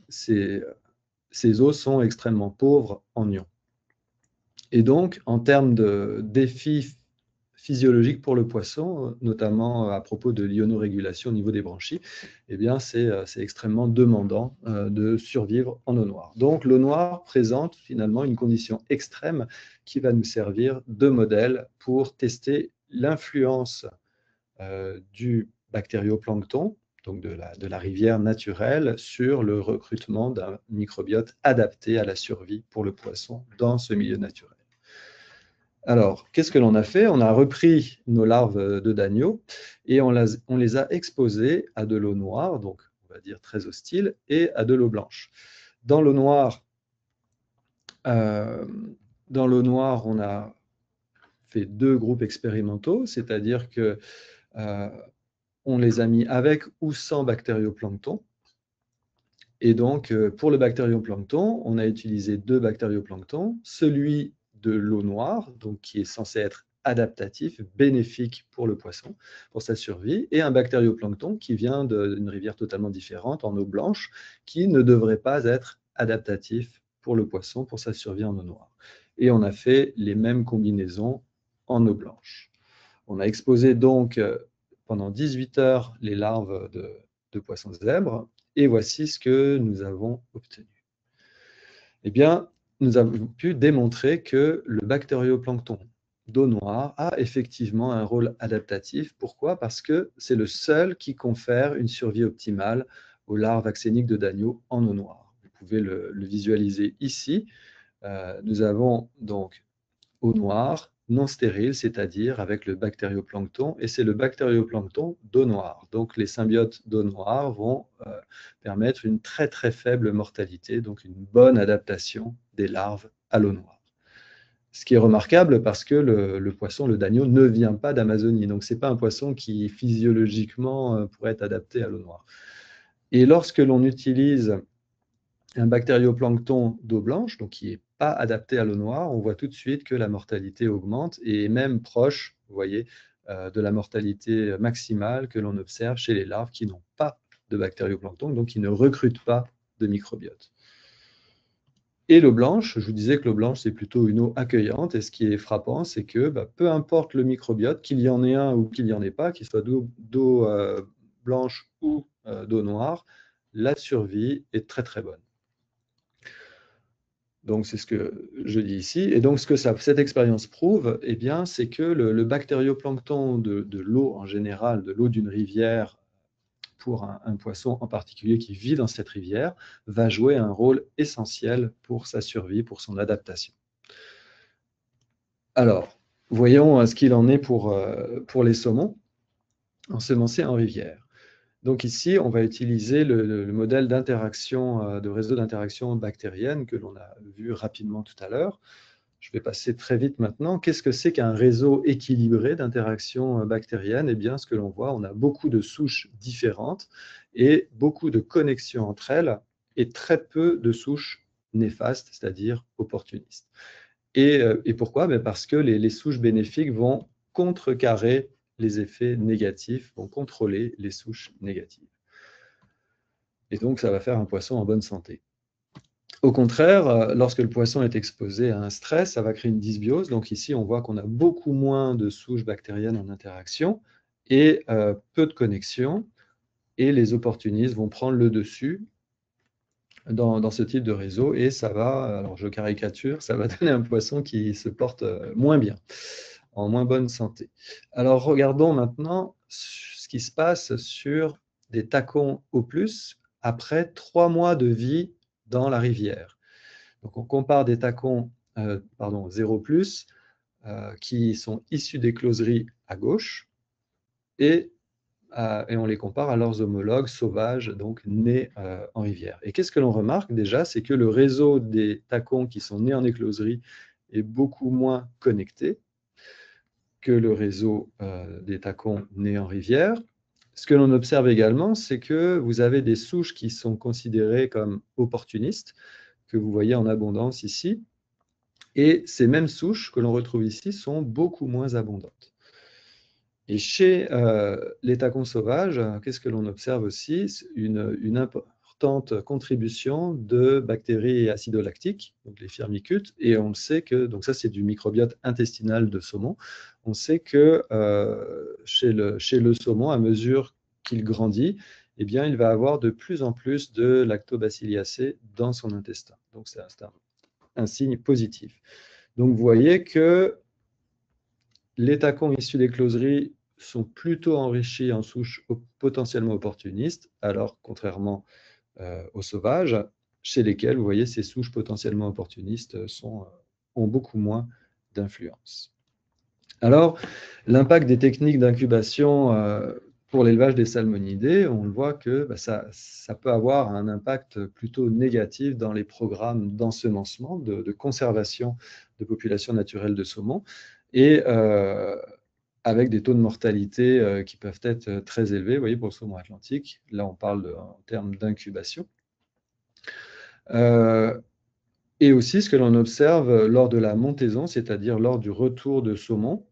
ces eaux sont extrêmement pauvres en ions. Et donc, en termes de défis physiologiques pour le poisson, notamment à propos de l'ionorégulation au niveau des branchies, eh bien, c'est extrêmement demandant de survivre en eau noire. Donc, l'eau noire présente finalement une condition extrême qui va nous servir de modèle pour tester l'influence du bactérioplancton, donc de la rivière naturelle, sur le recrutement d'un microbiote adapté à la survie pour le poisson dans ce milieu naturel. Alors, qu'est-ce que l'on a fait? On a repris nos larves de d'agneau et on les a exposées à de l'eau noire, donc on va dire très hostile, et à de l'eau blanche. Dans l'eau noire, on a fait 2 groupes expérimentaux, c'est-à-dire que on les a mis avec ou sans bactérioplancton. Et donc, pour le bactérioplancton, on a utilisé 2 bactérioplanctons, celui de l'eau noire, donc qui est censé être adaptatif, bénéfique pour le poisson, pour sa survie, et un bactérioplancton qui vient d'une rivière totalement différente, en eau blanche, qui ne devrait pas être adaptatif pour le poisson, pour sa survie en eau noire. Et on a fait les mêmes combinaisons en eau blanche. On a exposé donc pendant 18 heures les larves de poissons zèbres, et voici ce que nous avons obtenu. Eh bien, nous avons pu démontrer que le bactérioplancton d'eau noire a effectivement un rôle adaptatif. Pourquoi? Parce que c'est le seul qui confère une survie optimale aux larves axéniques de d'agneau en eau noire. Vous pouvez le visualiser ici. Nous avons donc eau noire, non stérile, c'est-à-dire avec le bactérioplancton, et c'est le bactérioplancton d'eau noire. Donc les symbiotes d'eau noire vont permettre une très très faible mortalité, donc une bonne adaptation des larves à l'eau noire. Ce qui est remarquable parce que le poisson, le d'agneau, ne vient pas d'Amazonie, donc ce n'est pas un poisson qui physiologiquement pourrait être adapté à l'eau noire. Et lorsque l'on utilise un bactérioplancton d'eau blanche, donc qui est pas adapté à l'eau noire, on voit tout de suite que la mortalité augmente et est même proche, vous voyez, de la mortalité maximale que l'on observe chez les larves qui n'ont pas de bactérioplancton, donc qui ne recrutent pas de microbiote. Et l'eau blanche, je vous disais que l'eau blanche, c'est plutôt une eau accueillante. Et ce qui est frappant, c'est que peu importe le microbiote, qu'il y en ait un ou qu'il n'y en ait pas, qu'il soit d'eau blanche ou d'eau noire, la survie est très très bonne. Donc, c'est ce que je dis ici. Et donc, ce que cette expérience prouve, eh bien, c'est que le bactérioplancton de l'eau en général, de l'eau d'une rivière, pour un poisson en particulier qui vit dans cette rivière, va jouer un rôle essentiel pour sa survie, pour son adaptation. Alors, voyons ce qu'il en est pour les saumons ensemencés en rivière. Donc ici, on va utiliser le modèle d'interaction, de réseau d'interaction bactérienne que l'on a vu rapidement tout à l'heure. Je vais passer très vite maintenant. Qu'est-ce que c'est qu'un réseau équilibré d'interaction bactérienne? Eh bien, ce que l'on voit, on a beaucoup de souches différentes et beaucoup de connexions entre elles et très peu de souches néfastes, c'est-à-dire opportunistes. Et pourquoi? Parce que les souches bénéfiques vont contrecarrer les effets négatifs, vont contrôler les souches négatives. Et donc, ça va faire un poisson en bonne santé. Au contraire, lorsque le poisson est exposé à un stress, ça va créer une dysbiose. Donc ici, on voit qu'on a beaucoup moins de souches bactériennes en interaction et peu de connexions. Et les opportunistes vont prendre le dessus dans ce type de réseau et ça va, alors je caricature, ça va donner un poisson qui se porte moins bien, en moins bonne santé. Alors regardons maintenant ce qui se passe sur des tacons O+, après 3 mois de vie dans la rivière. Donc on compare des tacons 0+, qui sont issus des closeries à gauche, et on les compare à leurs homologues sauvages, donc nés en rivière. Et qu'est-ce que l'on remarque déjà? C'est que le réseau des tacons qui sont nés en écloserie est beaucoup moins connecté que le réseau des tacons nés en rivière. Ce que l'on observe également, c'est que vous avez des souches qui sont considérées comme opportunistes, que vous voyez en abondance ici, et ces mêmes souches que l'on retrouve ici sont beaucoup moins abondantes. Et chez les tacons sauvages, qu'est-ce que l'on observe aussi? Une importante contribution de bactéries acidolactiques, donc les firmicutes, et on sait que, donc ça c'est du microbiote intestinal de saumon, on sait que chez le saumon, à mesure qu'il grandit, eh bien, il va avoir de plus en plus de lactobacilliacées dans son intestin. Donc c'est un signe positif. Donc vous voyez que les tacons issus des closeries sont plutôt enrichis en souches potentiellement opportunistes, alors contrairement aux sauvages, chez lesquels, vous voyez, ces souches potentiellement opportunistes ont beaucoup moins d'influence. Alors, l'impact des techniques d'incubation pour l'élevage des salmonidés, on le voit que ça peut avoir un impact plutôt négatif dans les programmes d'ensemencement, de conservation de populations naturelles de saumon, et avec des taux de mortalité qui peuvent être très élevés. Vous voyez, pour le saumon atlantique, là on parle en termes d'incubation. Et aussi ce que l'on observe lors de la montaison, c'est-à-dire lors du retour de saumon,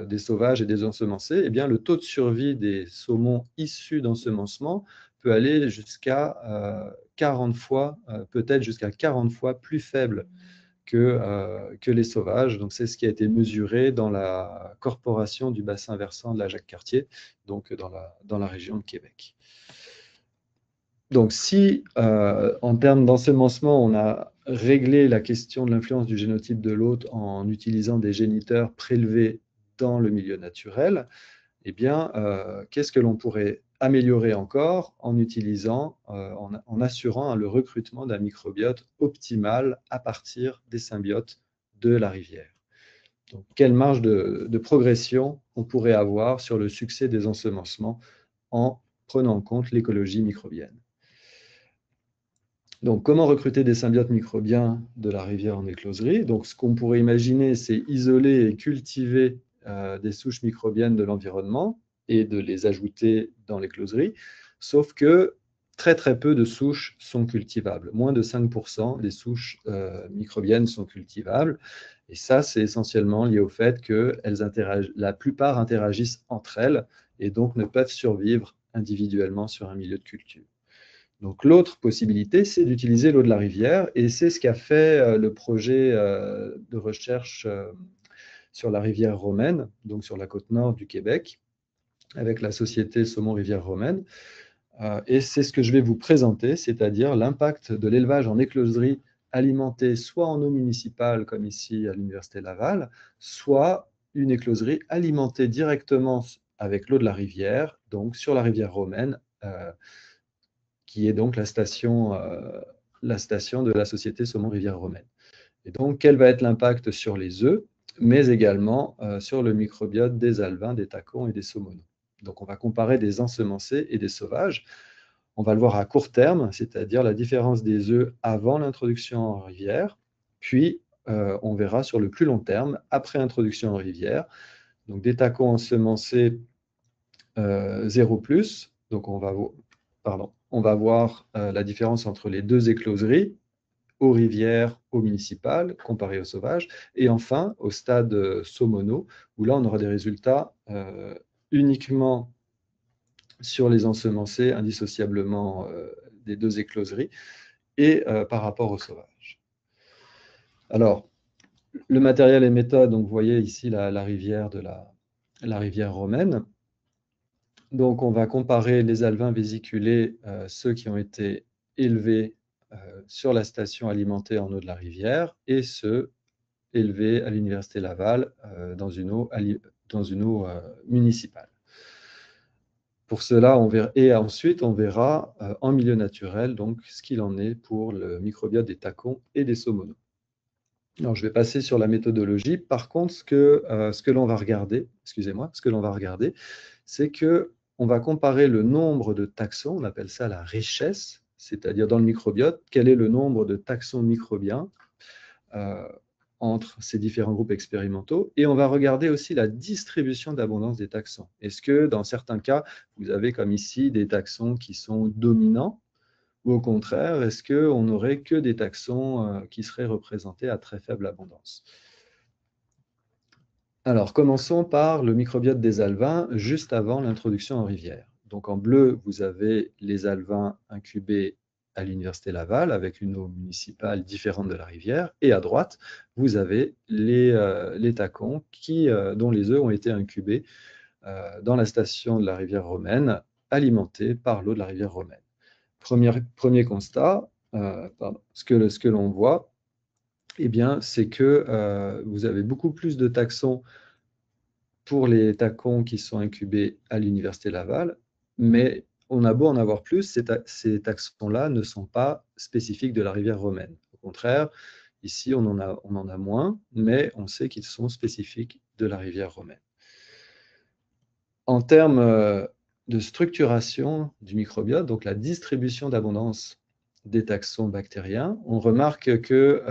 des sauvages et des ensemencés, eh bien, le taux de survie des saumons issus d'ensemencement peut aller jusqu'à 40 fois, peut-être jusqu'à 40 fois plus faible que les sauvages. Donc, c'est ce qui a été mesuré dans la corporation du bassin versant de la Jacques-Cartier, donc dans la région de Québec. Donc, si en termes d'ensemencement, on a réglé la question de l'influence du génotype de l'hôte en utilisant des géniteurs prélevés dans le milieu naturel, eh bien, qu'est-ce que l'on pourrait améliorer encore en utilisant, en assurant le recrutement d'un microbiote optimal à partir des symbiotes de la rivière? Donc, quelle marge de progression on pourrait avoir sur le succès des ensemencements en prenant en compte l'écologie microbienne? Donc, comment recruter des symbiotes microbiens de la rivière en écloserie? Donc, ce qu'on pourrait imaginer, c'est isoler et cultiver des souches microbiennes de l'environnement et de les ajouter dans l'écloserie. Sauf que très peu de souches sont cultivables. Moins de 5% des souches microbiennes sont cultivables. Et ça, c'est essentiellement lié au fait que la plupart interagissent entre elles et donc ne peuvent survivre individuellement sur un milieu de culture. Donc l'autre possibilité, c'est d'utiliser l'eau de la rivière, et c'est ce qu'a fait le projet de recherche sur la rivière Romaine, donc sur la côte nord du Québec, avec la société Saumon Rivière Romaine. Et c'est ce que je vais vous présenter, c'est-à-dire l'impact de l'élevage en écloserie alimentée soit en eau municipale, comme ici à l'Université Laval, soit une écloserie alimentée directement avec l'eau de la rivière, donc sur la rivière Romaine, qui est donc la station de la société Saumon Rivière Romaine. Et donc, quel va être l'impact sur les œufs, mais également sur le microbiote des alevins, des tacons et des saumonaux. Donc, on va comparer des ensemencés et des sauvages. On va le voir à court terme, c'est-à-dire la différence des œufs avant l'introduction en rivière, puis on verra sur le plus long terme, après introduction en rivière. Donc, des tacons ensemencés 0+, donc on va voir la différence entre les deux écloseries, aux rivières, aux municipales, comparées aux sauvages, et enfin au stade saumonaux, où là on aura des résultats uniquement sur les ensemencés, indissociablement des deux écloseries, et par rapport aux sauvages. Alors, le matériel et méthode, donc vous voyez ici la rivière la rivière romaine. Donc, on va comparer les alevins vésiculés, ceux qui ont été élevés sur la station alimentée en eau de la rivière, et ceux élevés à l'Université Laval dans une eau municipale. Pour cela, et ensuite, on verra en milieu naturel donc, ce qu'il en est pour le microbiote des tacons et des saumonaux. Alors, je vais passer sur la méthodologie. Par contre, ce que l'on va regarder, c'est que on va comparer le nombre de taxons, on appelle ça la richesse, c'est-à-dire dans le microbiote, quel est le nombre de taxons microbiens entre ces différents groupes expérimentaux, et on va regarder aussi la distribution d'abondance des taxons. Est-ce que dans certains cas, vous avez comme ici des taxons qui sont dominants, ou au contraire, est-ce qu'on n'aurait que des taxons qui seraient représentés à très faible abondance? Alors, commençons par le microbiote des alevins juste avant l'introduction en rivière. Donc, en bleu, vous avez les alevins incubés à l'Université Laval avec une eau municipale différente de la rivière. Et à droite, vous avez les tacons dont les œufs ont été incubés dans la station de la rivière Romaine, alimentée par l'eau de la rivière Romaine. Premier constat, ce que l'on voit, eh bien, c'est que vous avez beaucoup plus de taxons pour les tacons qui sont incubés à l'Université Laval, mais on a beau en avoir plus, ces taxons-là ne sont pas spécifiques de la rivière Romaine. Au contraire, ici, on en a moins, mais on sait qu'ils sont spécifiques de la rivière Romaine. En termes de structuration du microbiote, donc la distribution d'abondance des taxons bactériens, on remarque que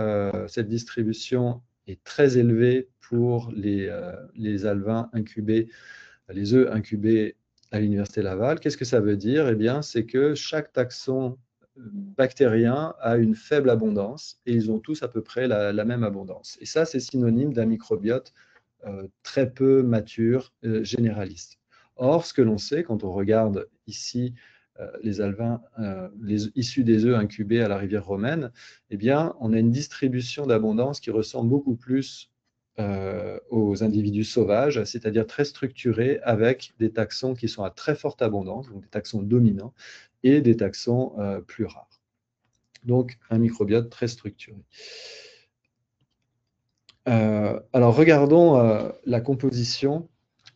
cette distribution est très élevée pour les alevins incubés, les œufs incubés à l'Université Laval. Qu'est-ce que ça veut dire? Eh bien, c'est que chaque taxon bactérien a une faible abondance et ils ont tous à peu près la même abondance. Et ça, c'est synonyme d'un microbiote très peu mature, généraliste. Or, ce que l'on sait quand on regarde ici les alevins issus des œufs incubés à la rivière Romaine, eh bien, on a une distribution d'abondance qui ressemble beaucoup plus aux individus sauvages, c'est-à-dire très structurés avec des taxons qui sont à très forte abondance, donc des taxons dominants, et des taxons plus rares. Donc, un microbiote très structuré. Alors, regardons la composition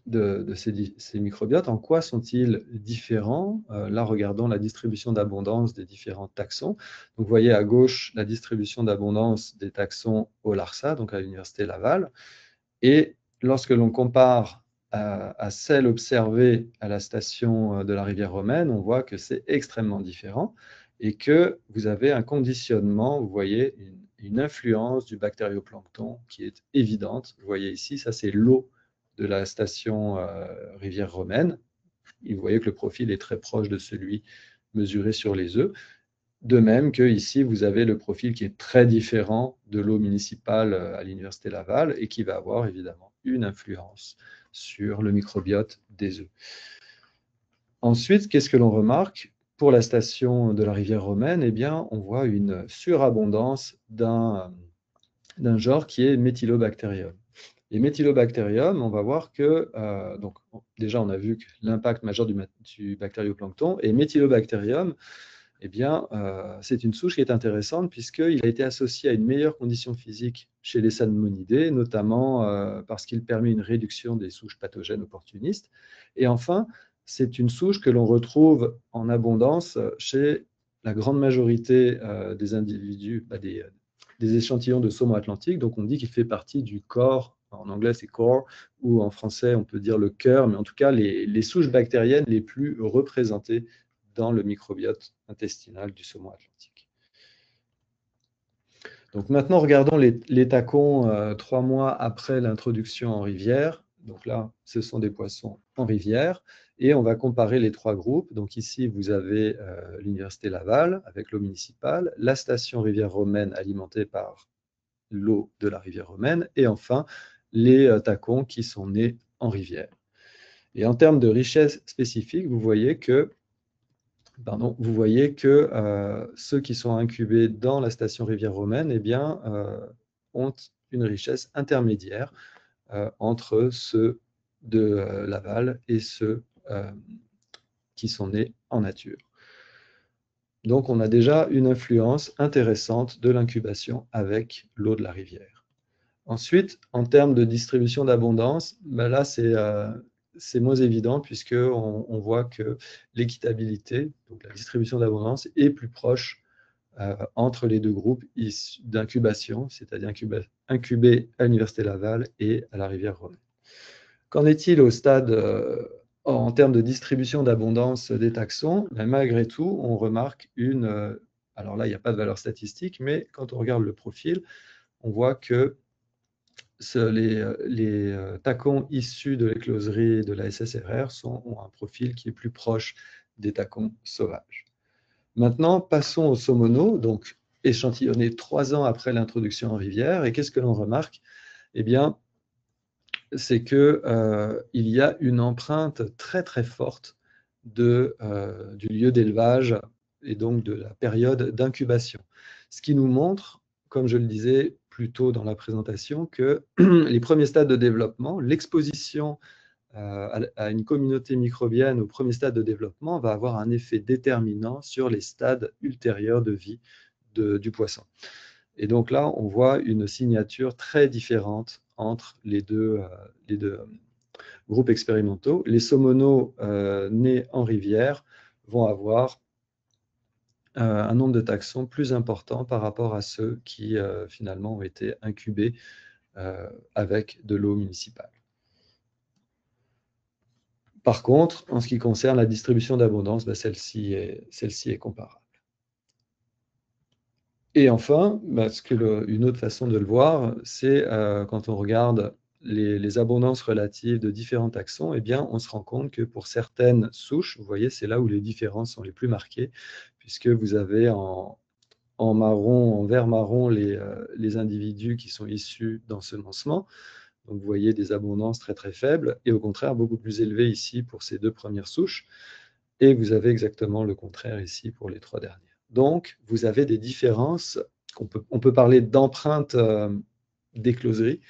de ces microbiotes. En quoi sont-ils différents? Là, regardons la distribution d'abondance des différents taxons. Donc, vous voyez à gauche la distribution d'abondance des taxons au Larsa, donc à l'Université Laval. Et lorsque l'on compare à celle observée à la station de la rivière Romaine, on voit que c'est extrêmement différent et que vous avez un conditionnement, vous voyez, une influence du bactérioplancton qui est évidente. Vous voyez ici, ça c'est l'eau de la station rivière Romaine. Et vous voyez que le profil est très proche de celui mesurée sur les œufs. De même que ici, vous avez le profil qui est très différent de l'eau municipale à l'Université Laval et qui va avoir évidemment une influence sur le microbiote des œufs. Ensuite, qu'est-ce que l'on remarque? Pour la station de la rivière Romaine, eh bien, on voit une surabondance d'un genre qui est Methylobacterium. Et Methylobacterium, on va voir que, donc, déjà, on a vu que l'impact majeur du bactérioplancton, et Methylobacterium, eh bien, c'est une souche qui est intéressante puisqu'il a été associé à une meilleure condition physique chez les salmonidés, notamment parce qu'il permet une réduction des souches pathogènes opportunistes. Et enfin, c'est une souche que l'on retrouve en abondance chez la grande majorité des individus, des échantillons de saumon atlantique. Donc, on dit qu'il fait partie du corps. En anglais, c'est core, ou en français, on peut dire le cœur, mais en tout cas, les souches bactériennes les plus représentées dans le microbiote intestinal du saumon atlantique. Donc maintenant, regardons les tacons 3 mois après l'introduction en rivière. Donc là, ce sont des poissons en rivière. Et on va comparer les 3 groupes. Donc ici, vous avez l'Université Laval avec l'eau municipale, la station rivière romaine alimentée par l'eau de la rivière romaine, et enfin, les tacons qui sont nés en rivière. Et en termes de richesse spécifique, vous voyez que ceux qui sont incubés dans la station rivière romaine eh bien, ont une richesse intermédiaire entre ceux de Laval et ceux qui sont nés en nature. Donc, on a déjà une influence intéressante de l'incubation avec l'eau de la rivière. Ensuite, en termes de distribution d'abondance, là, c'est moins évident puisqu'on voit que l'équitabilité, donc la distribution d'abondance, est plus proche entre les 2 groupes d'incubation, c'est-à-dire incubés à l'Université Laval et à la rivière Romaine. Qu'en est-il au stade en termes de distribution d'abondance des taxons? Malgré tout, on remarque alors là, il n'y a pas de valeur statistique, mais quand on regarde le profil, on voit que les tacons issus de l'écloserie de la SSRR ont un profil qui est plus proche des tacons sauvages. Maintenant, passons aux saumonaux, donc échantillonnés 3 ans après l'introduction en rivière. Et qu'est-ce que l'on remarque? Eh bien, c'est qu'il y a une empreinte très très forte du lieu d'élevage et donc de la période d'incubation. Ce qui nous montre, comme je le disais plus tôt dans la présentation, que les premiers stades de développement, l'exposition à une communauté microbienne au premier stade de développement va avoir un effet déterminant sur les stades ultérieurs de vie du poisson. Et donc là, on voit une signature très différente entre les deux groupes expérimentaux. Les saumonaux nés en rivière vont avoir un nombre de taxons plus important par rapport à ceux qui finalement ont été incubés avec de l'eau municipale. Par contre, en ce qui concerne la distribution d'abondance, celle-ci est comparable. Et enfin, une autre façon de le voir, c'est quand on regarde les abondances relatives de différents taxons, eh bien, on se rend compte que pour certaines souches, vous voyez, c'est là où les différences sont les plus marquées, puisque vous avez en vert marron, les individus qui sont issus d'ensemencement. Donc, vous voyez des abondances très très faibles, et au contraire, beaucoup plus élevées ici pour ces 2 premières souches. Et vous avez exactement le contraire ici pour les 3 dernières. Donc, vous avez des différences, on peut parler d'empreintes d'écloserie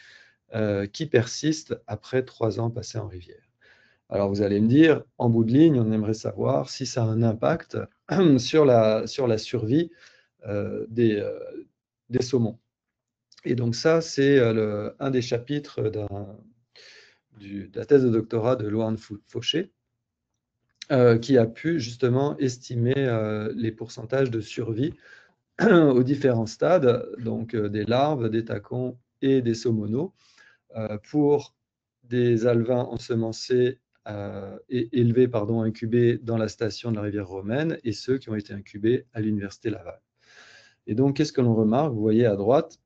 qui persistent après 3 ans passés en rivière. Alors, vous allez me dire, en bout de ligne, on aimerait savoir si ça a un impact sur la survie des saumons. Et donc ça, c'est un des chapitres de la thèse de doctorat de Loan Fauché, qui a pu justement estimer les pourcentages de survie aux différents stades, donc des larves, des tacons et des saumonaux, pour des alevins ensemencés et élevés, incubés dans la station de la rivière romaine et ceux qui ont été incubés à l'Université Laval. Et donc, qu'est-ce que l'on remarque? Vous voyez à droite,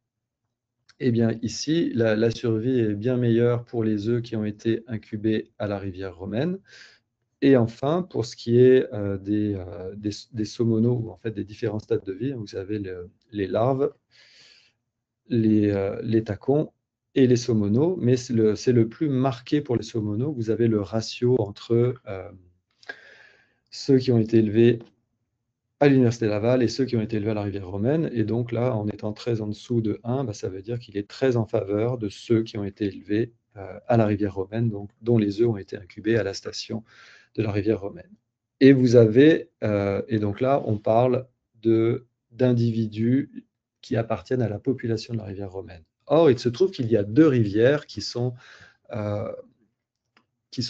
eh bien ici, la survie est bien meilleure pour les œufs qui ont été incubés à la rivière romaine. Et enfin, pour ce qui est des saumoneaux, ou en fait des différents stades de vie, vous avez les larves, les tacons et les saumoneaux, mais c'est le plus marqué pour les saumoneaux. Vous avez le ratio entre ceux qui ont été élevés à l'Université Laval et ceux qui ont été élevés à la rivière romaine. Et donc là, en étant très en dessous de 1, bah, ça veut dire qu'il est très en faveur de ceux qui ont été élevés à la rivière romaine, donc, dont les œufs ont été incubés à la station de la rivière romaine. Et vous avez, et donc là, on parle d'individus qui appartiennent à la population de la rivière romaine. Or, il se trouve qu'il y a 2 rivières qui sont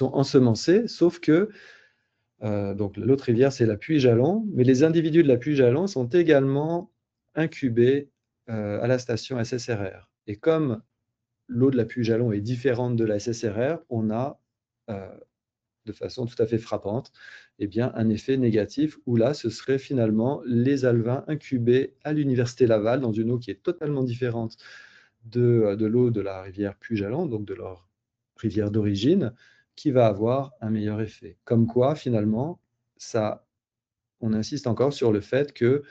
ensemencées, sauf que donc l'autre rivière, c'est la Puy-Jalon, mais les individus de la Puy-Jalon sont également incubés à la station SSRR. Et comme l'eau de la Puy-Jalon est différente de la SSRR, on a, de façon tout à fait frappante, eh bien, un effet négatif où là, ce serait finalement les alevins incubés à l'Université Laval dans une eau qui est totalement différente de l'eau de la rivière Puy-Jalon, donc de leur rivière d'origine, qui va avoir un meilleur effet. Comme quoi, finalement, on insiste encore sur le fait que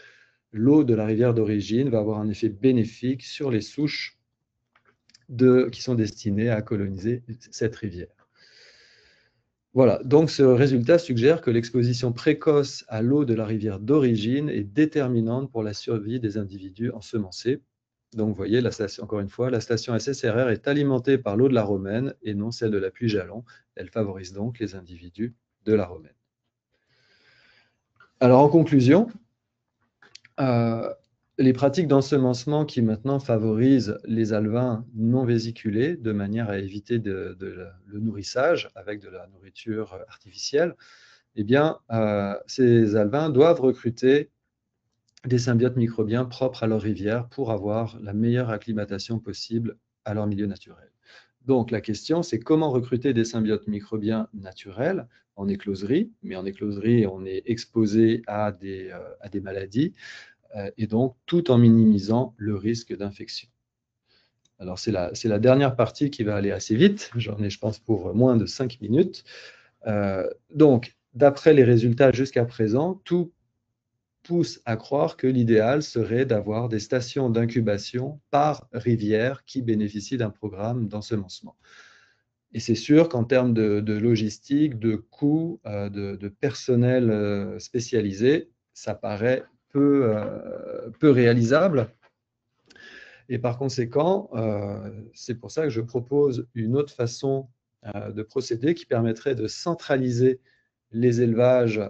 l'eau de la rivière d'origine va avoir un effet bénéfique sur les souches qui sont destinées à coloniser cette rivière. Voilà, donc ce résultat suggère que l'exposition précoce à l'eau de la rivière d'origine est déterminante pour la survie des individus ensemencés. Donc vous voyez, encore une fois, la station SSRR est alimentée par l'eau de la Romaine et non celle de la Puy-Jalon. Elle favorise donc les individus de la Romaine. Alors en conclusion, les pratiques d'ensemencement qui maintenant favorisent les alevins non vésiculés de manière à éviter le nourrissage avec de la nourriture artificielle, eh bien, ces alevins doivent recruter des symbiotes microbiens propres à leur rivière pour avoir la meilleure acclimatation possible à leur milieu naturel. Donc la question, c'est comment recruter des symbiotes microbiens naturels en écloserie, mais en écloserie, on est exposé à des maladies, et donc tout en minimisant le risque d'infection. Alors c'est la dernière partie qui va aller assez vite, j'en ai je pense pour moins de 5 minutes. Donc d'après les résultats jusqu'à présent, tout pousse à croire que l'idéal serait d'avoir des stations d'incubation par rivière qui bénéficient d'un programme d'ensemencement. Et c'est sûr qu'en termes de logistique, de coûts, de personnel spécialisé, ça paraît peu réalisable. Et par conséquent, c'est pour ça que je propose une autre façon de procéder qui permettrait de centraliser les élevages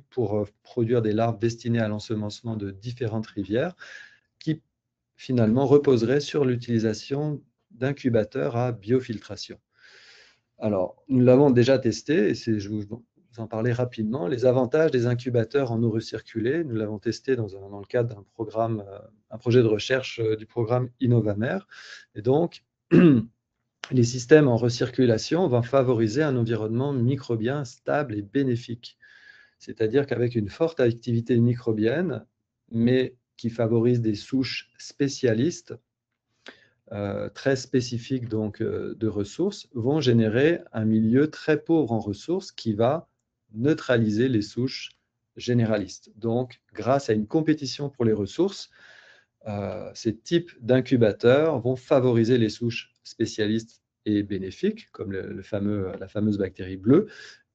pour produire des larves destinées à l'ensemencement de différentes rivières qui finalement reposeraient sur l'utilisation d'incubateurs à biofiltration. Alors, nous l'avons déjà testé, et je vous en parlais rapidement. Les avantages des incubateurs en eau recirculée, nous l'avons testé dans le cadre d'un programme, un projet de recherche du programme Innovamer. Et donc, les systèmes en recirculation vont favoriser un environnement microbien stable et bénéfique. C'est-à-dire qu'avec une forte activité microbienne, mais qui favorise des souches spécialistes, très spécifiques donc de ressources, vont générer un milieu très pauvre en ressources qui va neutraliser les souches généralistes. Donc, grâce à une compétition pour les ressources, ces types d'incubateurs vont favoriser les souches spécialistes et bénéfiques, comme la fameuse bactérie bleue,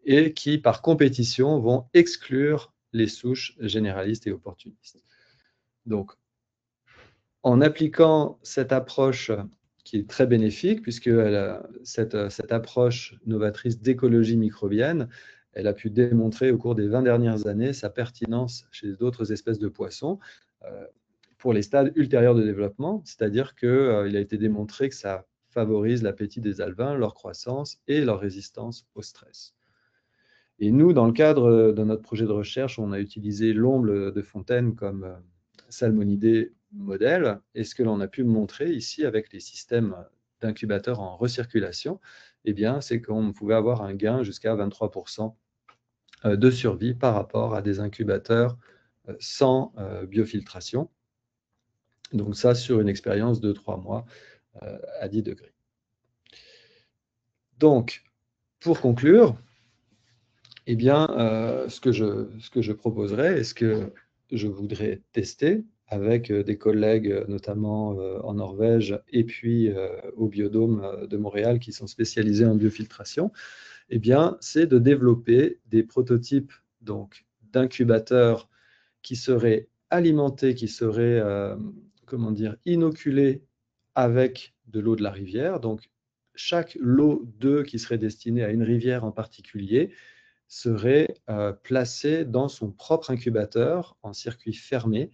et qui, par compétition, vont exclure les souches généralistes et opportunistes. Donc, en appliquant cette approche qui est très bénéfique, puisque cette approche novatrice d'écologie microbienne, elle a pu démontrer au cours des 20 dernières années sa pertinence chez d'autres espèces de poissons pour les stades ultérieurs de développement, c'est-à-dire qu'il a été démontré que ça favorise l'appétit des alevins, leur croissance et leur résistance au stress. Et nous, dans le cadre de notre projet de recherche, on a utilisé l'omble de fontaine comme salmonidés modèle. Et ce que l'on a pu montrer ici avec les systèmes d'incubateurs en recirculation, eh bien, c'est qu'on pouvait avoir un gain jusqu'à 23% de survie par rapport à des incubateurs sans biofiltration. Donc ça, sur une expérience de 3 mois à 10 degrés. Donc, pour conclure, eh bien, ce que je proposerais et ce que je voudrais tester avec des collègues, notamment en Norvège et puis au Biodôme de Montréal qui sont spécialisés en biofiltration, eh bien, c'est de développer des prototypes d'incubateurs qui seraient alimentés, qui seraient comment dire, inoculés avec de l'eau de la rivière. Donc, chaque lot d'œufs qui serait destiné à une rivière en particulier serait placé dans son propre incubateur en circuit fermé.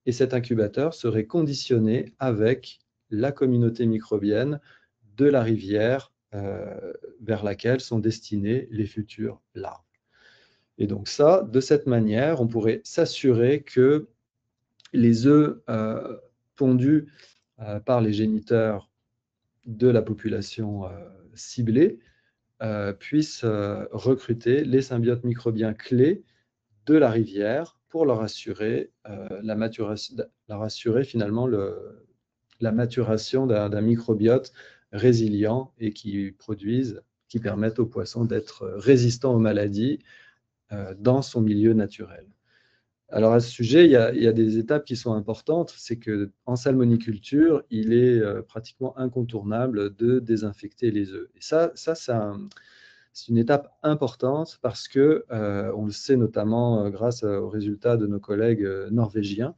Et cet incubateur serait conditionné avec la communauté microbienne de la rivière vers laquelle sont destinées les futures larves. Et donc ça, de cette manière, on pourrait s'assurer que les œufs pondus par les géniteurs de la population ciblée puissent recruter les symbiotes microbiens clés de la rivière pour leur assurer finalement la maturation d'un microbiote résilient et qui permettent aux poissons d'être résistants aux maladies dans son milieu naturel. Alors à ce sujet, il y a des étapes qui sont importantes. C'est qu'en salmoniculture, il est pratiquement incontournable de désinfecter les œufs. Et ça c'est une étape importante parce que, on le sait notamment grâce aux résultats de nos collègues norvégiens,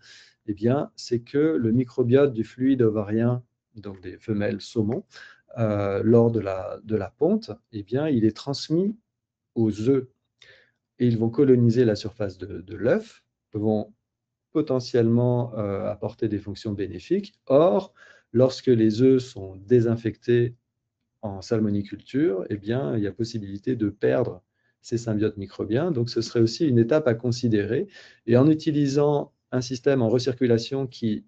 eh bien, c'est que le microbiote du fluide ovarien, donc des femelles saumon, lors de la ponte, eh bien, il est transmis aux œufs et ils vont coloniser la surface de l'œuf, vont potentiellement apporter des fonctions bénéfiques. Or, lorsque les œufs sont désinfectés en salmoniculture, eh bien, il y a possibilité de perdre ces symbiotes microbiens. Donc, ce serait aussi une étape à considérer. Et en utilisant un système en recirculation qui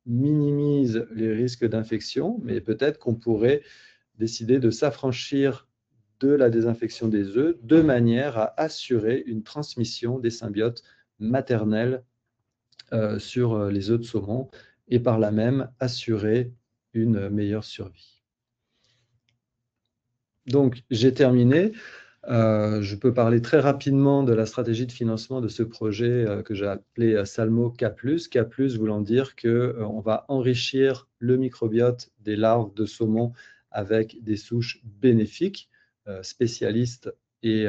minimise les risques d'infection, mais peut-être qu'on pourrait décider de s'affranchir de la désinfection des œufs de manière à assurer une transmission des symbiotes maternels sur les œufs de saumon et par là même assurer une meilleure survie. Donc, j'ai terminé. Je peux parler très rapidement de la stratégie de financement de ce projet que j'ai appelé Salmo K+. K+, voulant dire qu'on va enrichir le microbiote des larves de saumon avec des souches bénéfiques, spécialistes et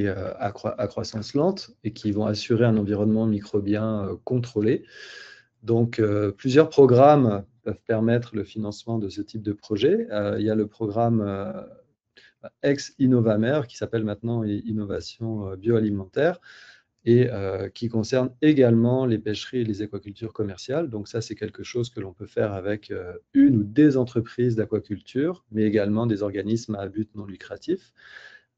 à croissance lente et qui vont assurer un environnement microbien contrôlé. Donc, plusieurs programmes peuvent permettre le financement de ce type de projet. Il y a le programme ex-Innovamer, qui s'appelle maintenant Innovation bioalimentaire, et qui concerne également les pêcheries et les aquacultures commerciales. Donc ça, c'est quelque chose que l'on peut faire avec une ou des entreprises d'aquaculture, mais également des organismes à but non lucratif.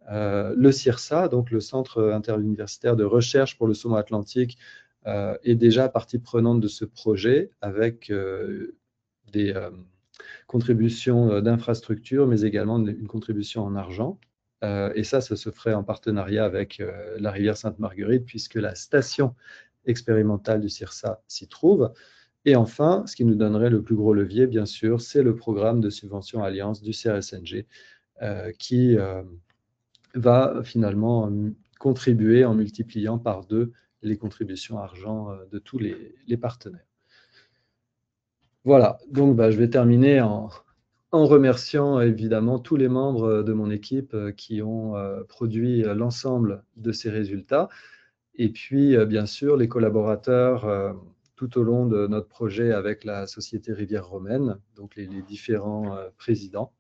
Le CIRSA, donc le Centre interuniversitaire de recherche pour le saumon atlantique, est déjà partie prenante de ce projet avec des contributions d'infrastructures, mais également une contribution en argent. Et ça se ferait en partenariat avec la rivière Sainte-Marguerite, puisque la station expérimentale du CIRSA s'y trouve. Et enfin, ce qui nous donnerait le plus gros levier, bien sûr, c'est le programme de subvention Alliance du CRSNG, qui va finalement contribuer en multipliant par 2 les contributions argent de tous les partenaires. Voilà, donc je vais terminer en remerciant évidemment tous les membres de mon équipe qui ont produit l'ensemble de ces résultats. Et puis, bien sûr, les collaborateurs tout au long de notre projet avec la Société Rivière Romaine, donc les différents présidents,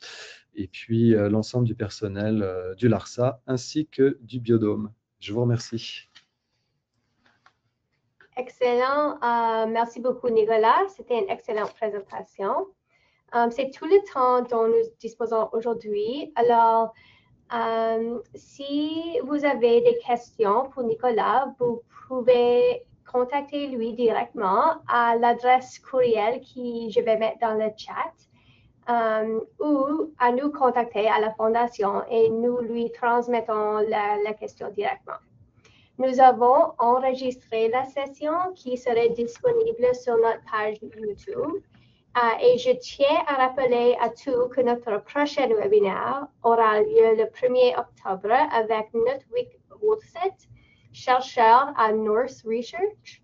et puis l'ensemble du personnel du LARSA ainsi que du Biodôme. Je vous remercie. Excellent. Merci beaucoup, Nicolas. C'était une excellente présentation. C'est tout le temps dont nous disposons aujourd'hui. Alors, si vous avez des questions pour Nicolas, vous pouvez contacter lui directement à l'adresse courriel que je vais mettre dans le chat ou à nous contacter à la Fondation et nous lui transmettons la question directement. Nous avons enregistré la session qui serait disponible sur notre page YouTube Et je tiens à rappeler à tous que notre prochain webinaire aura lieu le 1er octobre avec Nutwik Woolseth, chercheur à Norse Research.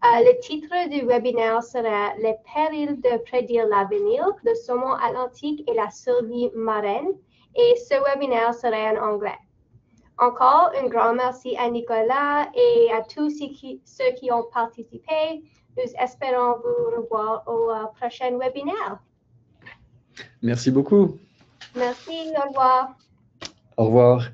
Le titre du webinaire sera « Les périls de prédire l'avenir, le saumon atlantique et la survie marine » et ce webinaire sera en anglais. Encore un grand merci à Nicolas et à tous ceux qui ont participé. Nous espérons vous revoir au prochain webinaire. Merci beaucoup. Merci, au revoir. Au revoir.